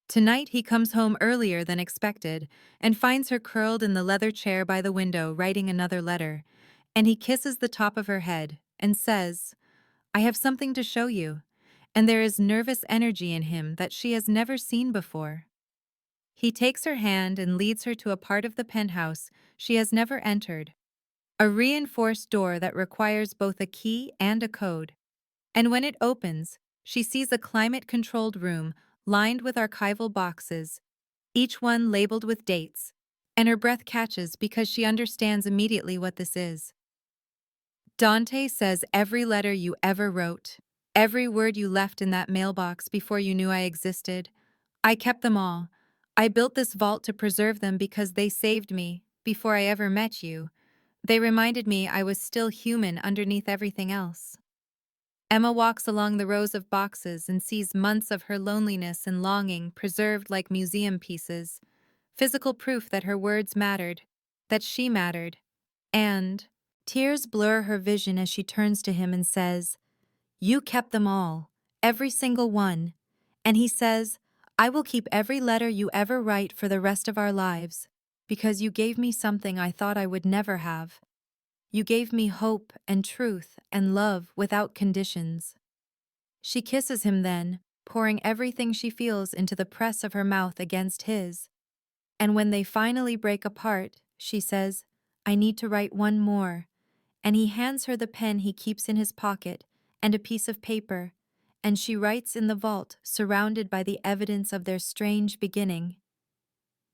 Tonight he comes home earlier than expected and finds her curled in the leather chair by the window writing another letter, and he kisses the top of her head and says, "I have something to show you," and there is nervous energy in him that she has never seen before. He takes her hand and leads her to a part of the penthouse she has never entered, a reinforced door that requires both a key and a code. And when it opens, she sees a climate-controlled room lined with archival boxes, each one labeled with dates, and her breath catches because she understands immediately what this is. Dante says every letter you ever wrote, every word you left in that mailbox before you knew I existed, I kept them all. I built this vault to preserve them because they saved me before I ever met you. They reminded me I was still human underneath everything else. Emma walks along the rows of boxes and sees months of her loneliness and longing preserved like museum pieces, physical proof that her words mattered, that she mattered, and tears blur her vision as she turns to him and says, "You kept them all, every single one." And he says, "I will keep every letter you ever write for the rest of our lives, because you gave me something I thought I would never have. You gave me hope and truth and love without conditions." She kisses him then, pouring everything she feels into the press of her mouth against his. And when they finally break apart, she says, "I need to write one more." And he hands her the pen he keeps in his pocket and a piece of paper, and she writes in the vault, surrounded by the evidence of their strange beginning.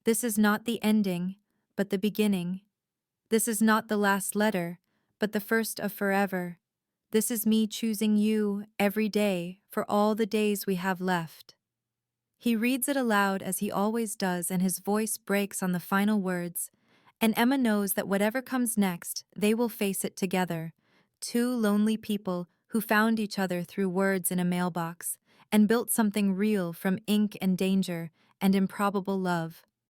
This is not the ending, but the beginning. This is not the last letter, but the first of forever. This is me choosing you every day for all the days we have left. He reads it aloud as he always does, and his voice breaks on the final words, and Emma knows that whatever comes next, they will face it together. Two lonely people who found each other through words in a mailbox and built something real from ink and danger and improbable love.